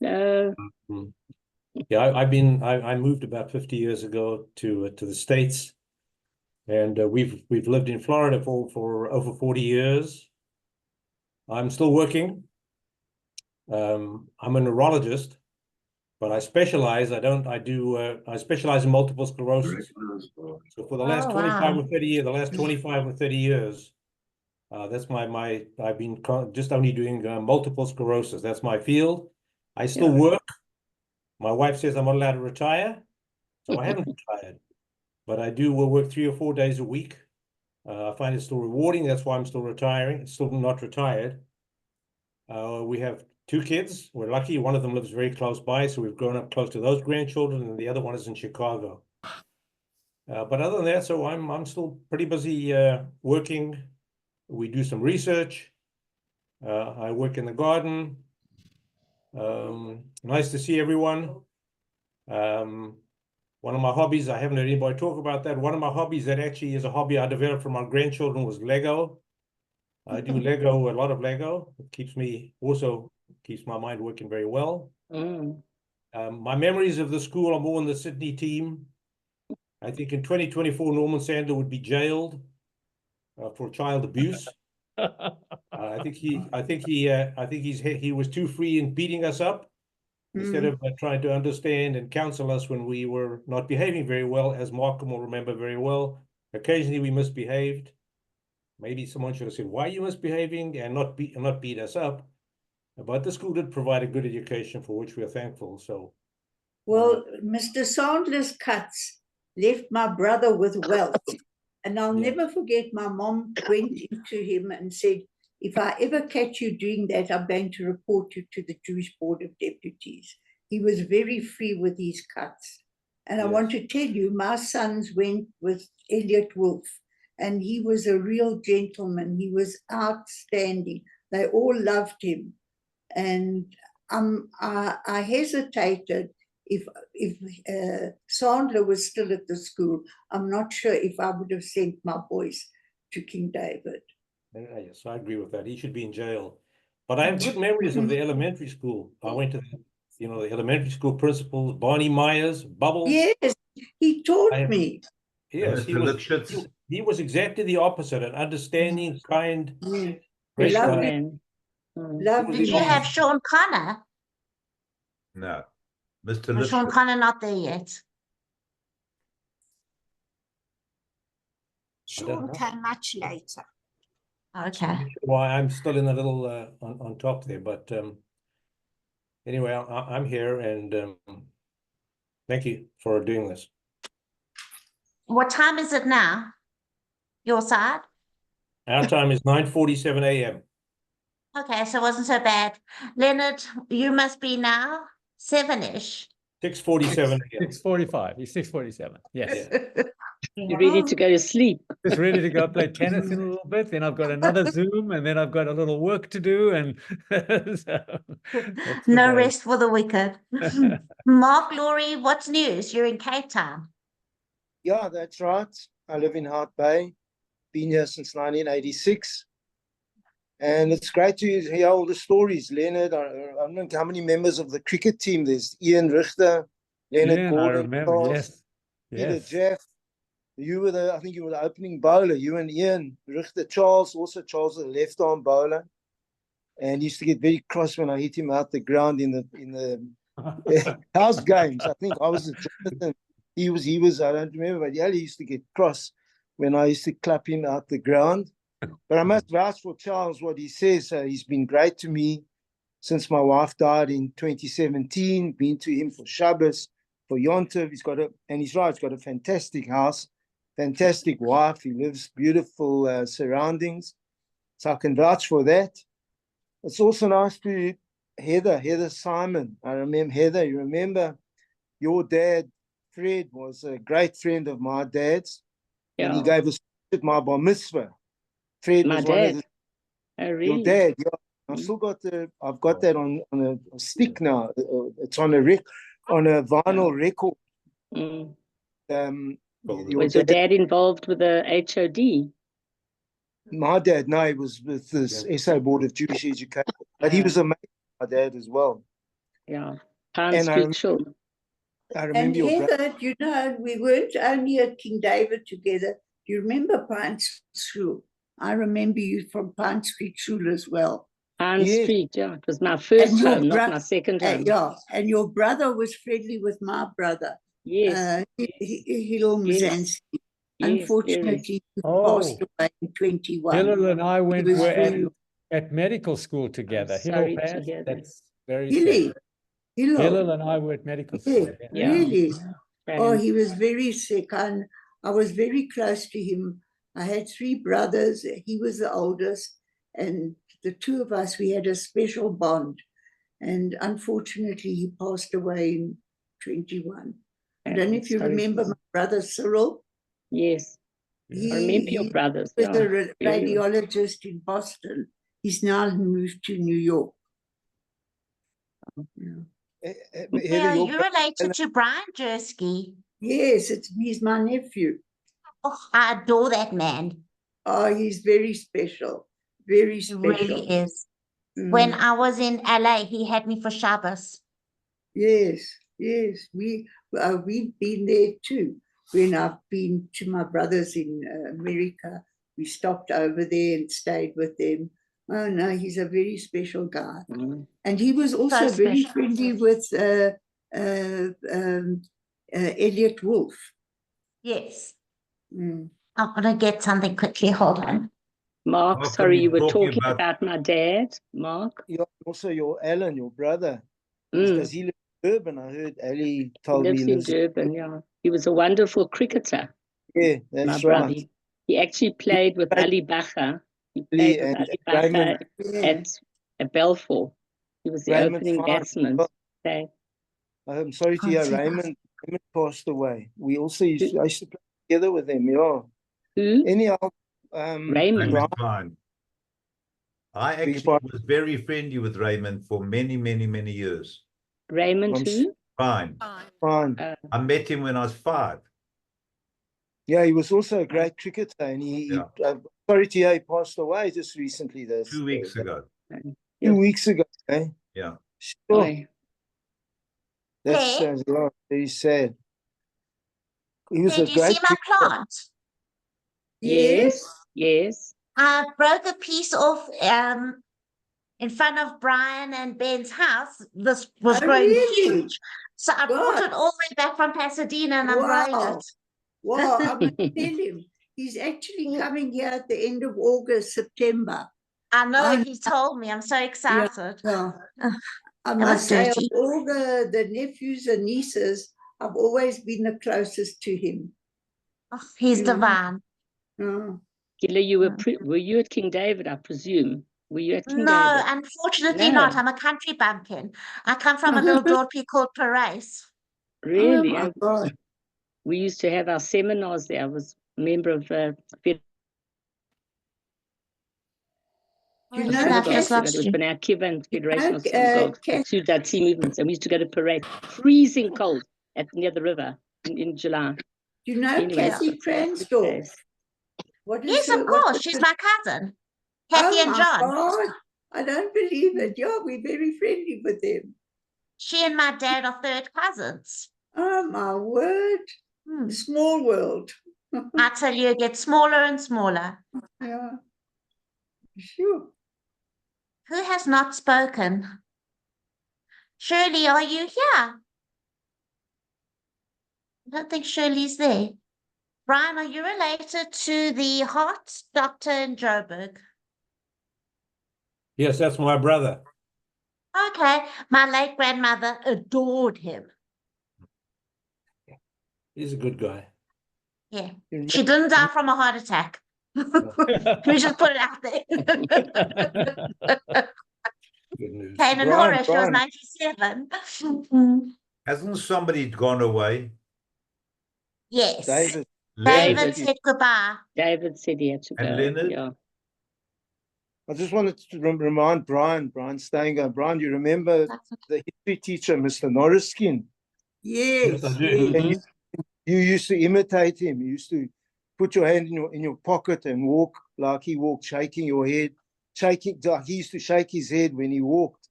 Hello. Yeah, I moved about 50 years ago to the States, and we've lived in Florida for over 40 years. I'm still working. I'm a neurologist, but I specialize. I specialize in multiple sclerosis. So for the last 25 or 30 years, that's I've been just only doing multiple sclerosis. That's my field. I still work. My wife says I'm not allowed to retire, so I haven't retired. But I do work 3 or 4 days a week. I find it still rewarding. That's why I'm still retiring. It's still not retired. We have 2 kids. We're lucky. One of them lives very close by, so we've grown up close to those grandchildren, and the other one is in Chicago. But other than that, so I'm still pretty busy working. We do some research. I work in the garden. Nice to see everyone. One of my hobbies, I haven't heard anybody talk about that. One of my hobbies that actually is a hobby I developed for my grandchildren was Lego. I do Lego, a lot of Lego. It keeps my mind working very well. My memories of the school are more in the Sydney team. I think in 2024, Norman Sandler would be jailed for child abuse. I think he was too free in beating us up instead of trying to understand and counsel us when we were not behaving very well, as Markham will remember very well. Occasionally we misbehaved. Maybe someone should have said, "Why are you misbehaving?" and not beat us up. But the school did provide a good education for which we are thankful. So, well, Mr. Sandler's cuts left my brother with wealth. And I'll never forget, my mom went into him and said, "If I ever catch you doing that, I'm going to report you to the Jewish Board of Deputies." He was very free with his cuts. And I want to tell you, my sons went with Elliot Wolf, and he was a real gentleman. He was outstanding. They all loved him. And I hesitated. If Sandler was still at the school, I'm not sure if I would have sent my boys to King David. Yes, I agree with that. He should be in jail. But I have good memories of the elementary school. I went to the elementary school principals, Barney Myers, Bubbles. Yes, he taught me. Yes, he was exactly the opposite, an understanding, kind, great guy. Did you have Sean Connor? No. Mr. Was Sean Connor not there yet? Sean came much later. Okay. Why I'm still in a little on top there, but anyway, I'm here, and Thank you for doing this. What time is it now? Your side? Our time is 9:47 a.m. Okay, so it wasn't so bad. Leonard, you must be now 7-ish. 6:47 a.m. 6:45. He's 6:47. Yes. You're ready to go to sleep. Just ready to go play tennis in a little bit. Then I've got another Zoom, and then I've got a little work to do. And so that's the No day. rest for the wicked. Mark, Laurie, what's news? You're in Cape Town. Yeah, that's right. I live in Hart Bay, been here since 1986. And it's great to hear all the stories. Leonard, I don't know how many members of the cricket team. There's Ian Richter, Leonard Ian, I Gordon, remember. Charles, Yes. Peter Yes. Jeff. You were I think you were the opening bowler. You and Ian Richter, Charles, also Charles, the left-arm bowler. And he used to get very cross when I hit him out the ground in the house games. I think I was at Jonathan. He was, I don't remember, but yeah, he used to get cross when I used to clap him out the ground. But I must vouch for Charles, what he says. He's been great to me since my wife died in 2017. Been to him for Shabbos, for Yontiv. And he's right, he's got a fantastic house, fantastic wife. He lives beautiful surroundings. So I can vouch for that. It's also nice to Heather Simon. I remember Heather. You remember your dad, Fred, was a great friend of my dad's. Yeah. And he gave us my bar mitzvah. Fred My was dad. one of the, Oh, really? your dad. Yeah, I've still got I've got that on a stick now. It's on a vinyl record. Mm. Was your dad involved with the HOD? My dad, no, he was with the SA Board of Jewish Education, but he was amazing. My dad as well. Yeah, Pound Street Shul. I remember And your Heather, you know, we weren't only at King David together. Do you remember Pine Street Shul? I remember you from Pine Street Shul as well. Pine Street, yeah. It was my first home, not my second home. Yeah, and your brother was friendly with my brother. Yes. Hillel Muzanski. Unfortunately, he passed away in 21. Hillel and I were at medical school together. Sorry to hear that. That's very sad. Hillel and I were at medical school. Yeah. Really? Oh, he was very sick. And I was very close to him. I had 3 brothers. He was the oldest. And the 2 of us, we had a special bond. And unfortunately, he passed away in 21. I don't know if you remember my brother Cyril. Yes. I remember your brothers. He was a radiologist in Boston. He's now moved to New York. Yeah, you're related to Brian Jersky. Yes, he's my nephew. Oh, I adore that man. Oh, he's very special. Very special. He really is. When I was in LA, he had me for Shabbos. Yes, yes. We've been there too. When I've been to my brothers in America, we stopped over there and stayed with them. Oh no, he's a very special guy. And he was also very friendly with Elliot Wolf. Yes. I'm going to get something quickly. Hold on. Mark, sorry, you were talking about my dad, Mark. Yeah, also your Alan, your brother. Does he live in Durban? I heard Ali told me he lives in Durban, yeah. He was a wonderful cricketer. Yeah, that's my right. Brother. He actually played with Ali Bacher. He played with Ali Bacher at Belfort. He was the opening batsman. Okay. I'm sorry to hear Raymond passed away. We also I used to play together with him, yeah. Who? Anyhow, Raymond. Fine. I actually was very friendly with Raymond for many, many, many years. Raymond who? Fine. I met him when I was 5. Yeah, he was also a great cricketer, and sorry to hear he passed away just recently. 2 weeks ago. 2 weeks ago, eh? Yeah. Sure. That's very sad. He was Did you see my plant? Yes, yes. I broke a piece off in front of Brian and Ben's house. This was growing huge. So I brought it all the way back from Pasadena and I'm growing it. Wow, I'm going to tell him. He's actually coming here at the end of August, September. I know, he told me. I'm so excited. I must say, of all the nephews and nieces, I've always been the closest to him. Oh, he's divine. Gilla, were you at King David, I presume? Were you at King No, David? unfortunately No. not. I'm a country bumpkin. I come from a little dorpy called Parais. Really? Oh my God. We used to have our seminars there. I was a member of You know, I've just lost it was you. B'nai Akiva and Federation of Cass- Synagogues, the two Dati movements, and we used to go to parade, freezing cold near the river in July. You know Anyway, Cassie it's a good Kransdorf? place. What is Yes, her, of what course. is She's her- my cousin. Kathy Oh and my John. God. I don't believe it. Yeah, we're very friendly with them. She and my dad are third cousins. Oh my word. Small world. I tell you, it gets smaller and smaller. Yeah. Sure. Who has not spoken? Shirley, are you here? I don't think Shirley's there. Brian, are you related to the heart doctor in Joburg? Yes, that's my brother. Okay, my late grandmother adored him. He's a good guy. Yeah, she didn't die from a heart attack. We just put it out there. Good news. Kane and Brian, Horace, she was Brian. 97. Hasn't somebody gone away? Yes. David. David said goodbye. David said he had to go. And Leonard? Yeah. I just wanted to remind Brian Stanger. Brian, you remember the history teacher, Mr. Norriskin? Yes. And you used to imitate him. You used to put your hand in your pocket and walk like he walked, shaking your head, shaking. He used to shake his head when he walked,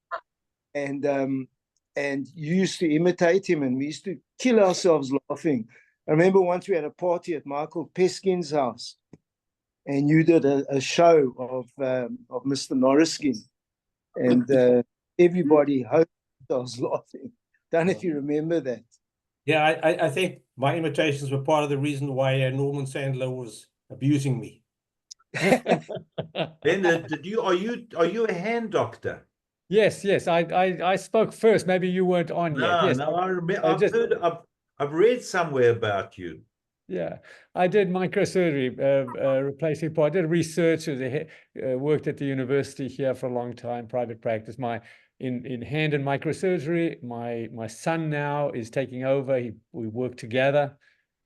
and you used to imitate him, and we used to kill ourselves laughing. I remember once we had a party at Michael Peskin's house, and you did a show of Mr. Norriskin, and everybody hoped I was laughing. Don't know if you remember that. Yeah, I think my imitations were part of the reason why Norman Sandler was abusing me. Leonard, are you a hand doctor? Yes, yes. I spoke first. Maybe you weren't on yet. No, Yes, no, I remember. I I've read somewhere about you. Yeah, I did microsurgery, replacing part. I did research, worked at the university here for a long time, private practice. In hand and microsurgery, my son now is taking over. We work together,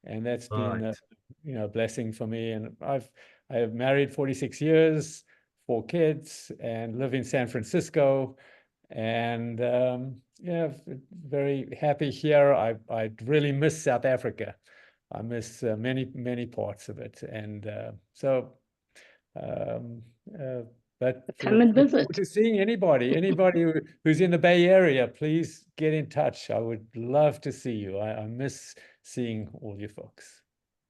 and that's been a blessing for me. And I have married 46 years, 4 kids, and live in San Francisco. And yeah, very happy here. I really miss South Africa. I miss many parts of it, and but come and visit. to seeing anybody who's in the Bay Area, please get in touch. I would love to see you. I miss seeing all you folks.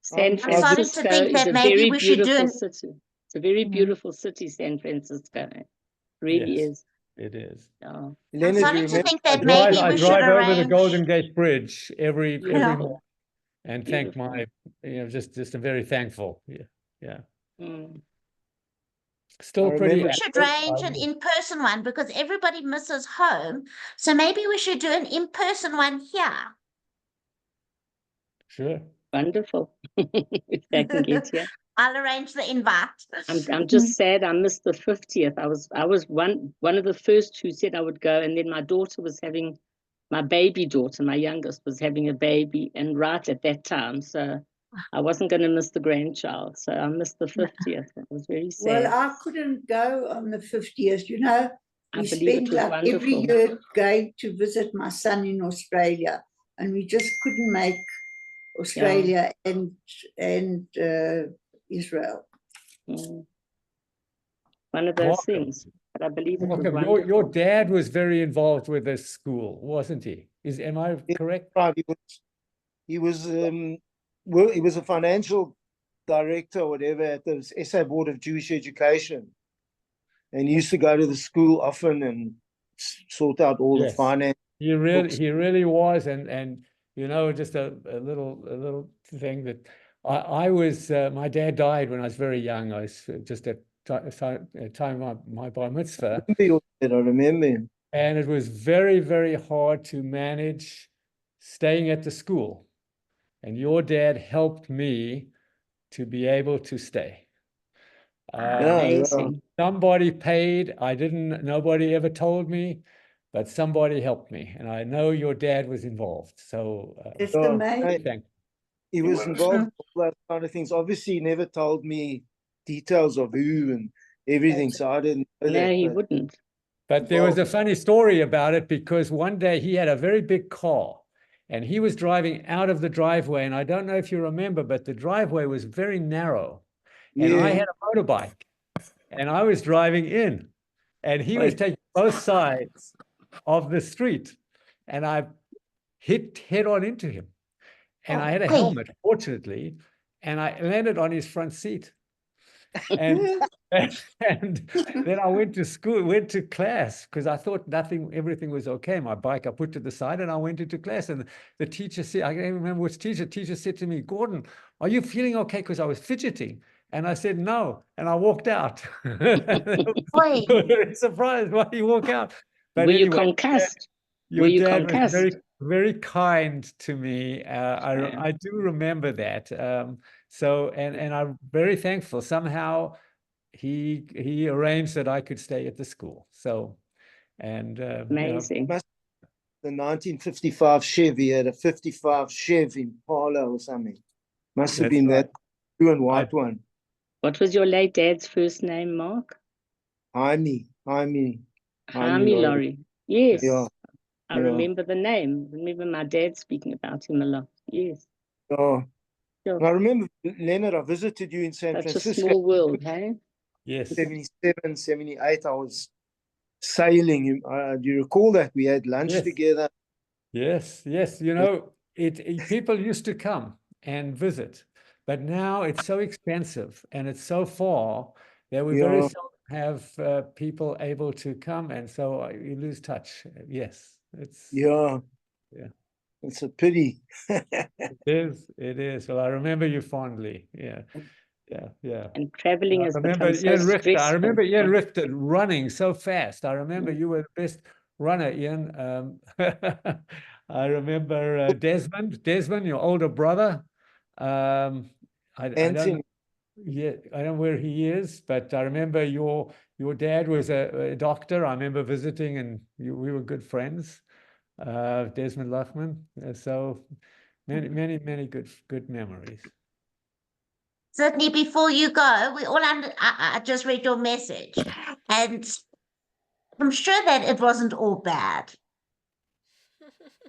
San I'm starting to Francisco think is that a maybe very we should do beautiful an city. It's a very beautiful city, San Francisco. It really Yes, is. it is. Yeah. I'm Leonard, you starting to remember? think that maybe I we should drive over the arrange. Golden Gate Bridge every Yeah. morning, and thank my just I'm very thankful. Yeah. Mm. Still I pretty remember- We should active. arrange an in-person one because everybody misses home. So maybe we should do an in-person one here. Sure. Wonderful. If they can get here. I'll arrange the invite. I'm just sad I missed the 50th. I was one of the first who said I would go, and then my daughter was having my baby daughter, my youngest, was having a baby, and right at that time, so I wasn't going to miss the grandchild. So I missed the 50th. It was very sad. Well, I couldn't go on the 50th. You know, I we believe it spend was like every wonderful. year going to visit my son in Australia, and we just couldn't make Australia and Israel. Mm. One of those Welcome. things, but I believe it was Welcome. wonderful. Your dad was very involved with this school, wasn't he? Am I correct? Right, he was a financial director or whatever at the SA Board of Jewish Education, and he used to go to the school often and sort out all the Yes. finance. He really was, and just a little thing that I was. My dad died when I was very young. I was just at time of my bar mitzvah. I remember him. And it was very, very hard to manage staying at the school. And your dad helped me to be able to stay. Amazing. Somebody paid. Nobody ever told me, but somebody helped me. And I know your dad was involved. So thank he was involved in all those kind of things. Obviously, he never told me details of who and everything, so I didn't know No, that. he wouldn't. But there was a funny story about it, because one day he had a very big car and he was driving out of the driveway. And I don't know if you remember, but the driveway was very narrow. And I had a motorbike and I was driving in, and he was taking both sides of the street, and I hit head on into him. And I had a helmet, fortunately, and I landed on his front seat. And and then I went to school, went to class, because I thought everything was okay. My bike I put to the side and I went into class, and the teacher said, I can't remember which teacher said to me, "Gordon, are you feeling okay?" Because I was fidgeting. And I said, "No." And I walked out. Very surprised, why you walk out? But Were anyway, you concussed? your dad was very, very kind to me. I do remember that. So, and I'm very thankful. Somehow he arranged that I could stay at the school. So, and amazing. The 1955 Chevy had a 55 Chevy Impala or something. Must have been that blue and white one. What was your late dad's first name, Mark? Jaime Laurie. Yes. Yeah. I remember the name. I remember my dad speaking about him a lot. Yes. Oh. And I remember, Leonard, I visited you in San Francisco. Such a small world, hey? Yes. 77, 78, I was sailing. Do you recall that? We had lunch together. Yes, yes. You know, people used to come and visit, but now it's so expensive and it's so far that we very seldom have people able to come, and so you lose touch. Yes, it's it's a pity. It is. Well, I remember you fondly. Yeah. And traveling has become so Ian Richter. stressful. I remember Ian Richter running so fast. I remember you were the best runner, Ian. I remember Desmond, your older brother. I don't know. Yeah, I don't know where he is, but I remember your dad was a doctor. I remember visiting, and we were good friends. Desmond Luchman. So many good memories. Certainly, before you go, I just read your message, and I'm sure that it wasn't all bad.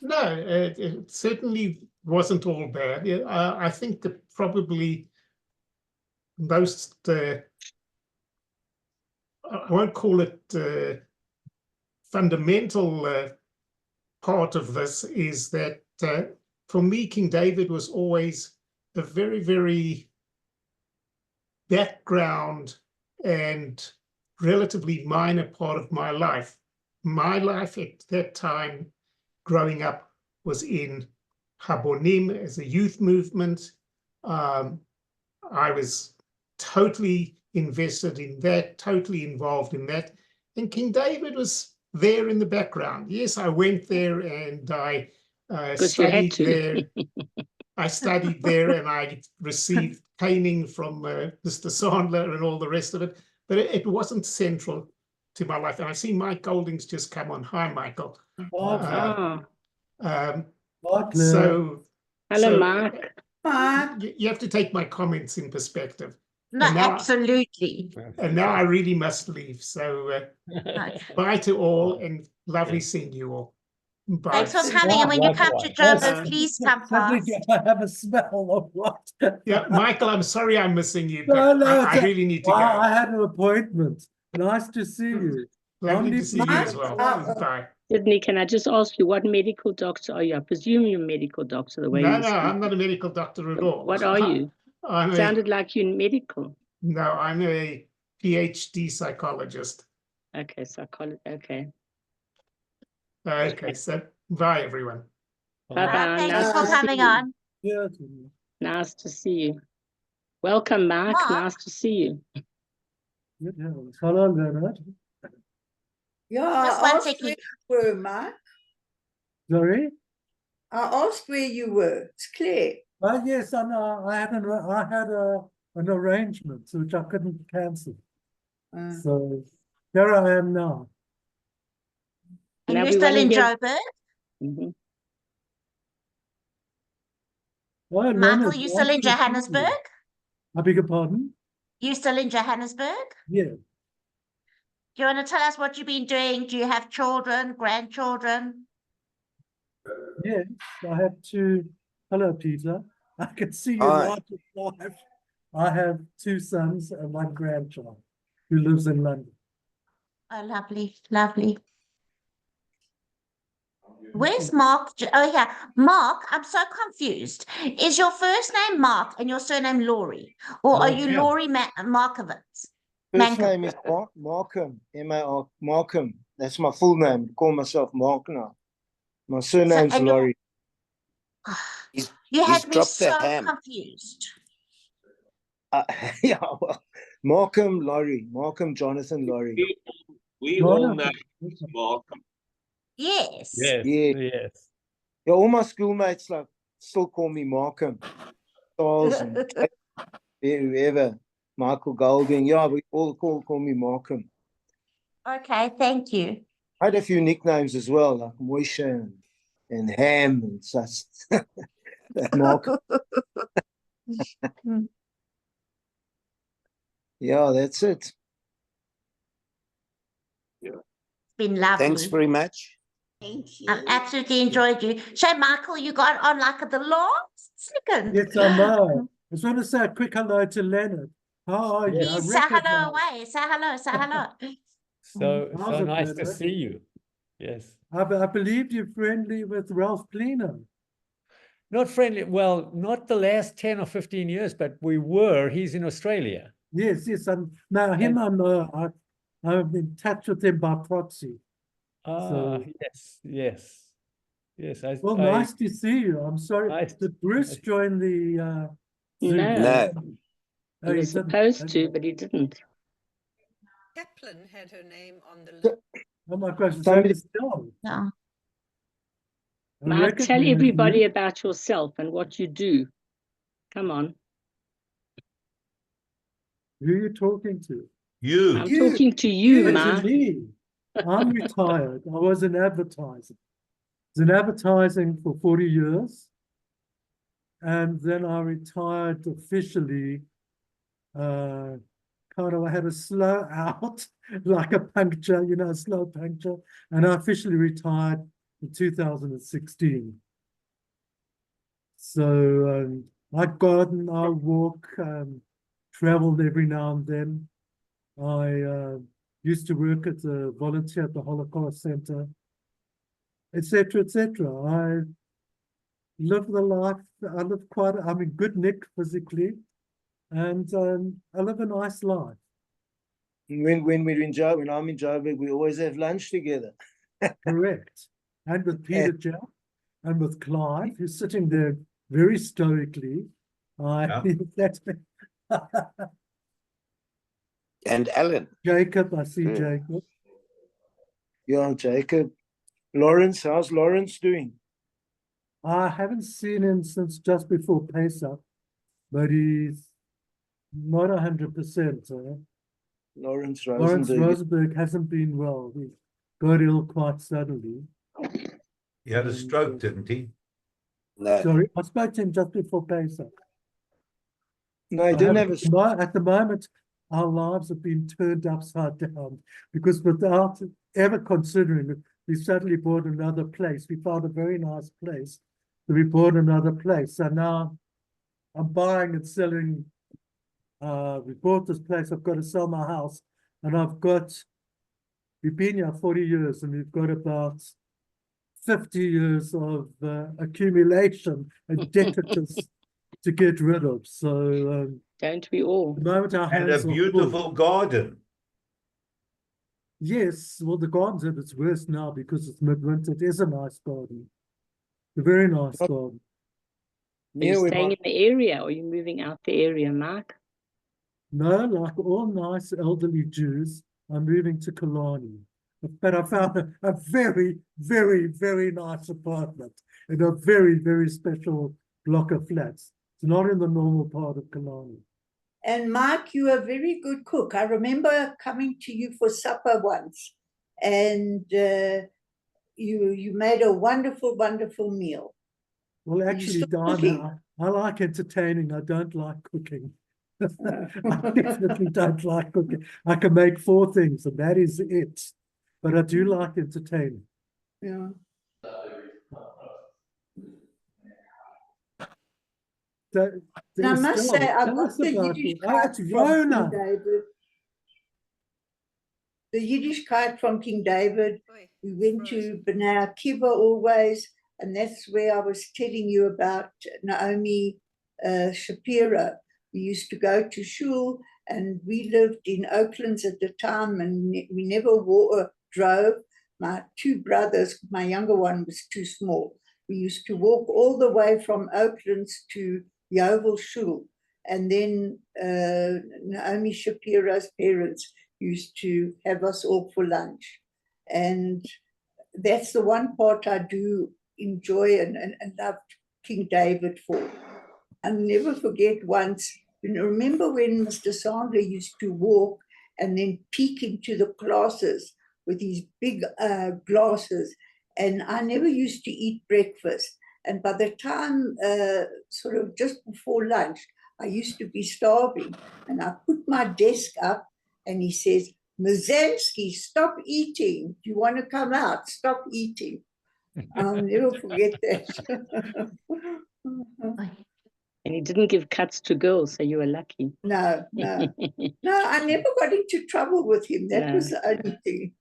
No, it certainly wasn't all bad. I think that probably most, I won't call it fundamental part of this is that for me, King David was always a very, very background and relatively minor part of my life. My life at that time, growing up, was in Habonim as a youth movement. I was totally invested in that, totally involved in that. And King David was there in the background. Yes, I went there and I studied there. I studied there and I received caning from Mr. Sandler and all the rest of it. But it wasn't central to my life. And I see Mike Golding's just come on. Hi, Michael. Hello, Mark. You have to take my comments in perspective. No, absolutely. And now I really must leave. So bye to all, and lovely seeing you all. Bye. Thanks for coming. And when you come to Joburg, please come past. I have a smell of what? Yeah, Michael, I'm sorry I'm missing you, but I really need to go. I had an appointment. Nice to see you. Lovely to see you as well. Bye. Sydney, can I just ask you, what medical doctor are you? I presume you're a medical doctor, the way you speak. I'm not a medical doctor at all. What are you? Sounded like you're in medical. No, I'm a PhD psychologist. Okay, psychologist. Okay. Okay, so bye, everyone. Bye-bye. Thanks for coming on. Nice to see you. Welcome, Mark. Nice to see you. Hello, Leonard. Yeah, Just one second. Mark. Sorry? I asked where you were. It's Claire. Yes, I know. I had an arrangement which I couldn't cancel. So here I am now. And Now you're we still wanna in hear- Joburg? Mhm. Well, Michael, Leonard, you still nice in to see you. Johannesburg? I beg your pardon? You still in Johannesburg? Yeah. Do you want to tell us what you've been doing? Do you have children, grandchildren? Yes, I have two. Hello, Peter. I can see you Hi. large live. I have two sons and one grandchild who lives in London. Oh, lovely, lovely. Where's Mark? Oh, yeah. Mark, I'm so confused. Is your first name Mark and your surname Laurie? Or are you Yeah. Laurie Markovitz? First Mankiewicz. name is Markham, M-A-R, Markham. That's my full name. I call myself Mark now. My surname's and you're- Laurie. He's, You he's had me dropped the so ham. confused. Yeah, well, Markham Laurie, Markham Jonathan Laurie. We all know it's Malcolm. Yes. Yeah. Yes. Yeah, all my schoolmates like still call me Markham. Charles and whoever, Michael Golding. Yeah, we all call me Markham. Okay, thank you. I had a few nicknames as well, like Moishe and Ham and such. Markham. Yeah, that's it. It's been lovely. Thanks very much. Thank you. I've absolutely enjoyed you. So, Michael, you got on like the last second. Yes, I know. I just want to say a quick hello to Leonard. How are you? Please say hello away. Say hello. Say hello. So How's it, nice to Leonard? see you. Yes. I believe you're friendly with Ralph Plino. Not friendly. Well, not the last 10 or 15 years, but we were. He's in Australia. Yes, yes. Now him I know. I'm in touch with him by proxy. So, Yes. well, nice to see you. I'm sorry. Did Bruce join the Zoom? No. Oh, He was didn't. supposed to, Okay. but he didn't. Kaplan had her name on the list. Oh my gosh, it's Somebody- only still. No. I Now tell recognize everybody you. about yourself and what you do. Come on. Who are you talking to? You. I'm talking to you, To Mark. me. I'm retired. I was in advertising. I was in advertising for 40 years. And then I retired officially. I had a slow out, like a puncture, a slow puncture. And I officially retired in 2016. So I garden, I walk, traveled every now and then. I used to work as a volunteer at the Holocaust Center, etc., etc. I live the life. I live I'm in good nick physically, and I live a nice life. When I'm in Joburg, we always have lunch together. Correct. And with Peter Jack and with Clive, who's sitting there very stoically. That's And Alan. Jacob, I see Jacob. Yeah, Jacob. Lawrence, how's Lawrence doing? I haven't seen him since just before Pesach, but he's not 100%. Lawrence Lawrence Rosenberg. Rosenberg hasn't been well. He got ill quite suddenly. He had a stroke, didn't he? No. Sorry, I spoke to him just before Pesach. No, he didn't have a At the moment, our lives have been turned upside down because without ever considering it, we suddenly bought another place. We found a very nice place. So we bought another place. So now I'm buying and selling. We bought this place. I've got to sell my house. And we've been here 40 years and we've got about 50 years of accumulation and indebtedness to get rid of. So don't we all? The moment our And hands a are beautiful full. garden. Yes, well, the garden's at its worst now because it's midwinter. It is a nice garden. A very nice garden. Are you staying in the area or are you moving out the area, Mark? No, like all nice elderly Jews, I'm moving to Killarney. but I found a very, very, very nice apartment in a very, very special block of flats. It's not in the normal part of Killarney. And Mike, you are a very good cook. I remember coming to you for supper once, and you made a wonderful, wonderful meal. Well, Are you actually, still Diana, cooking? I like entertaining. I don't like cooking. I definitely don't like cooking. I can make 4 things, and that is it. But I do like entertaining. Yeah. And I must say, I got the Yiddishkeit from King David. The Yiddishkeit from King David. We went to Bnei Akiva always, and that's where I was telling you about Naomi Shapiro. We used to go to shul, and we lived in Oaklands at the time, and we never drove. My 2 brothers, my younger one was too small. We used to walk all the way from Oaklands to Yeovil Shul, and then Naomi Shapiro's parents used to have us all for lunch. And that's the one part I do enjoy and loved King David for. I'll never forget once, remember when Mr. Sandler used to walk and then peek into the classes with his big glasses, and I never used to eat breakfast. And by the time, sort of just before lunch, I used to be starving, and I put my desk up, and he says, "Mazensky, stop eating. Do you want to come out? Stop eating." I'll never forget that. And he didn't give cuts to girls, so you were lucky. No, no. No, I never got into trouble with him. That was the only thing.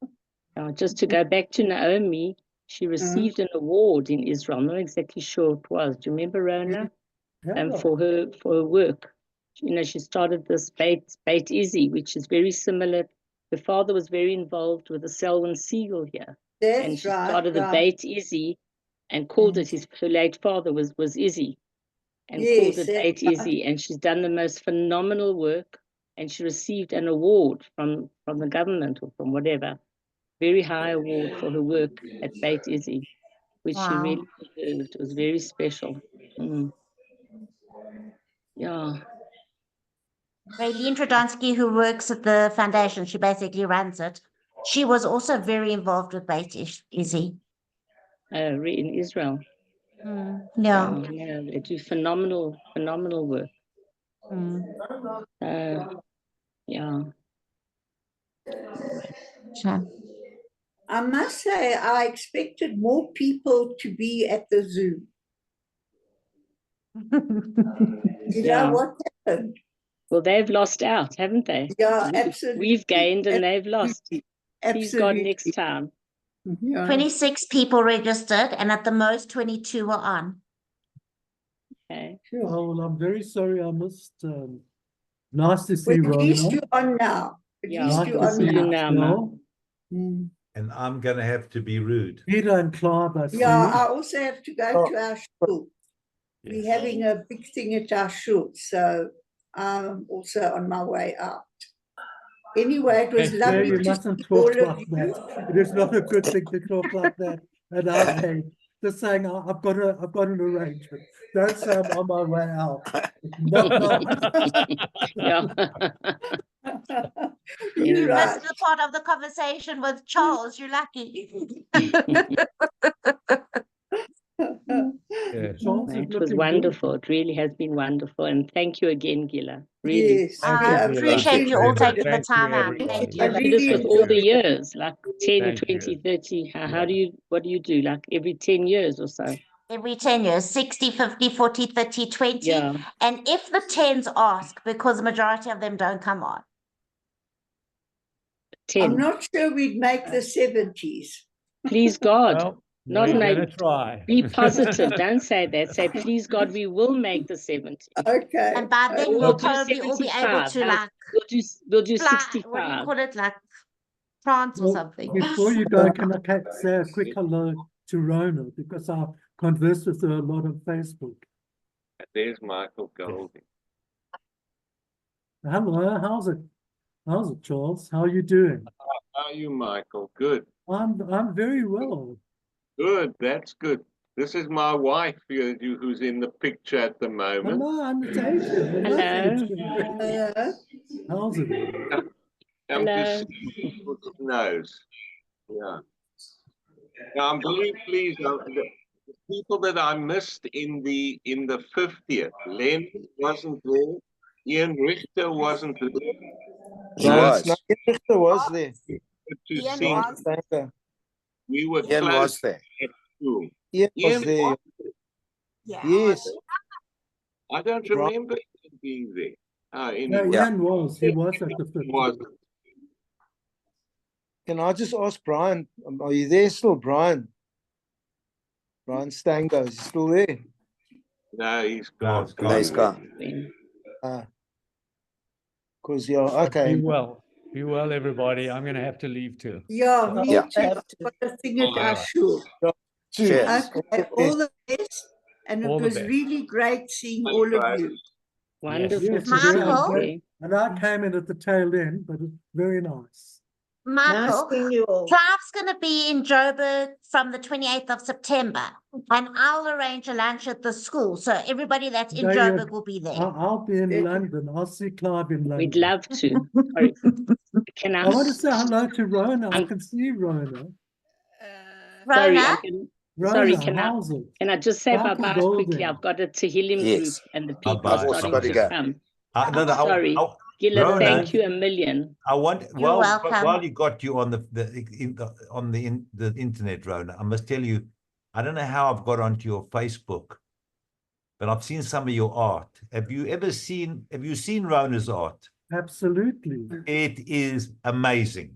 Just to go back to Naomi, she received an award in Israel. I'm not exactly sure what it was. Do you remember, Rona? For her work. She started this Beit Izzy, which is very similar. Her father was very involved with the Selwyn Siegel here. That's and she right, started the Beit Izzy and called it, her late father was Izzy, and called it Beit Izzy. And she's done the most phenomenal work, and she received an award from the government or from whatever, very high award for her work at Beit Izzy, which she really deserved. It was very special. Yeah. Raylene Tradansky, who works at the foundation, she basically runs it. She was also very involved with Beit Izzy. In Israel. Yeah. Yeah, they do phenomenal work. Yeah. Sure. I must say, I expected more people to be at the Zoom. You know what happened? Well, they've lost out, haven't they? Yeah, absolutely. We've gained and they've lost. Please God, Absolutely. next time. 26 people registered, and at the most 22 were on. Okay. Oh, well, I'm very sorry I missed. Nice to see Well, at least Rona. you're on now. At least Nice you're to on see you now. now. And I'm going to have to be rude. Peter and Clive, I see. Yeah, I also have to go to our shul. We're having a big thing at our shul, so I'm also on my way out. Anyway, it was lovely You to mustn't see talk all of like you. that. It is not a good thing to talk like that at our age. Just saying, I've got an arrangement. Don't say I'm on my way out. It's not You missed the part of the conversation with Charles. You're lucky. It was wonderful. It really has been wonderful. And thank you again, Gila. Really. Yes. I appreciate you all taking the time out. Thank Thank you. you. This with all the years, like 10, Thank 20, 30. What do you do? Like every 10 years or so? Every 10 years, 60, 50, 40, 30, 20. Yeah. And if the 10s ask, because the majority of them don't come on. 10. I'm not sure we'd make the 70s. Please God. Well, Not we're make. gonna try. Be positive. Don't say that. Say, please God, we will make the 70. Okay. And by then We'll we'll do probably all be able 75. to like We'll do fly, 65. what do you call it, like France or something. Before you go, can I say a quick hello to Rona, because I converse with her a lot on Facebook. There's Michael Golding. Hello, how's it, Charles? How are you doing? How are you, Michael? Good. I'm very well. Good. That's good. This is my wife who's in the picture at the moment. Hello, I'm Adrian. Hello. How's it? Come Hello. to see with his nose. Yeah. Now, I'm very pleased. The people that I missed in the 50th, Len wasn't there. Ian Richter wasn't there. He was. No, Richter was there. Good to Ian see. was. We were Ian close was there. at school. Ian was there. Yeah. Yes. I don't remember Ian being there. No, Anyway. Ian was. He was at the 50th. Wasn't. Can I just ask Brian, are you there still, Brian? Brian Stango, is he still there? No, he's gone. No, he's gone. Because okay. Be well, everybody. I'm going to have to leave too. Yeah, me Yeah. too. I've got a thing at our shul. Cheers. Okay, all the best. And it All the was best. really great seeing all of you. Wonderful Yes, to see Michael? you. and I came in at the tail end, but it's very nice. Michael, Nice seeing you all. Clive's going to be in Joburg from the 28th of September, and I'll arrange a lunch at the school. So everybody that's in There you- Joburg will be there. I'll be in London. I'll see Clive in London. We'd love to. Sorry. Can I want to say hello to Rona. I can see Rona. Sorry, Rona? Rona, can how's it? I just say Michael bye-bye quickly? Golden. I've got a Tehillim Yes. group and the people Bye-bye. are I've also starting got to to go. come. No, no, Sorry. Gila, Rona, thank you a million. I want You're welcome. while you got you on the internet, Rona, I must tell you, I don't know how I've got onto your Facebook, but I've seen some of your art. Have you seen Rona's art? Absolutely. It is amazing.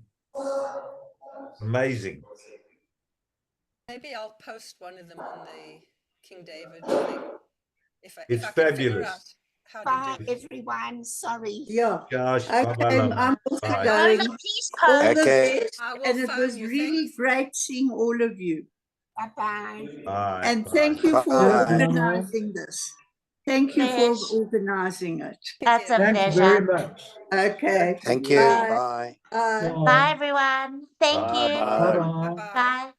Amazing. Maybe I'll post one of them on the King David thing. It's If I can figure fabulous. out how Bye, to do it. everyone. Sorry. Yeah. Gosh, Okay, bye-bye, Rona. I'm also Bye. going. Rona, please All post. the Okay. best. I will And it phone was you, really thanks. great seeing all of you. Bye-bye. Bye. And Bye. thank you for Bye. organizing this. Thank you for Yes. organizing it. That's a Thanks very pleasure. much. Okay. Thank you. Bye. Bye. Bye. Bye, everyone. Thank Bye. you. Bye. Bye-bye. Bye-bye. Bye.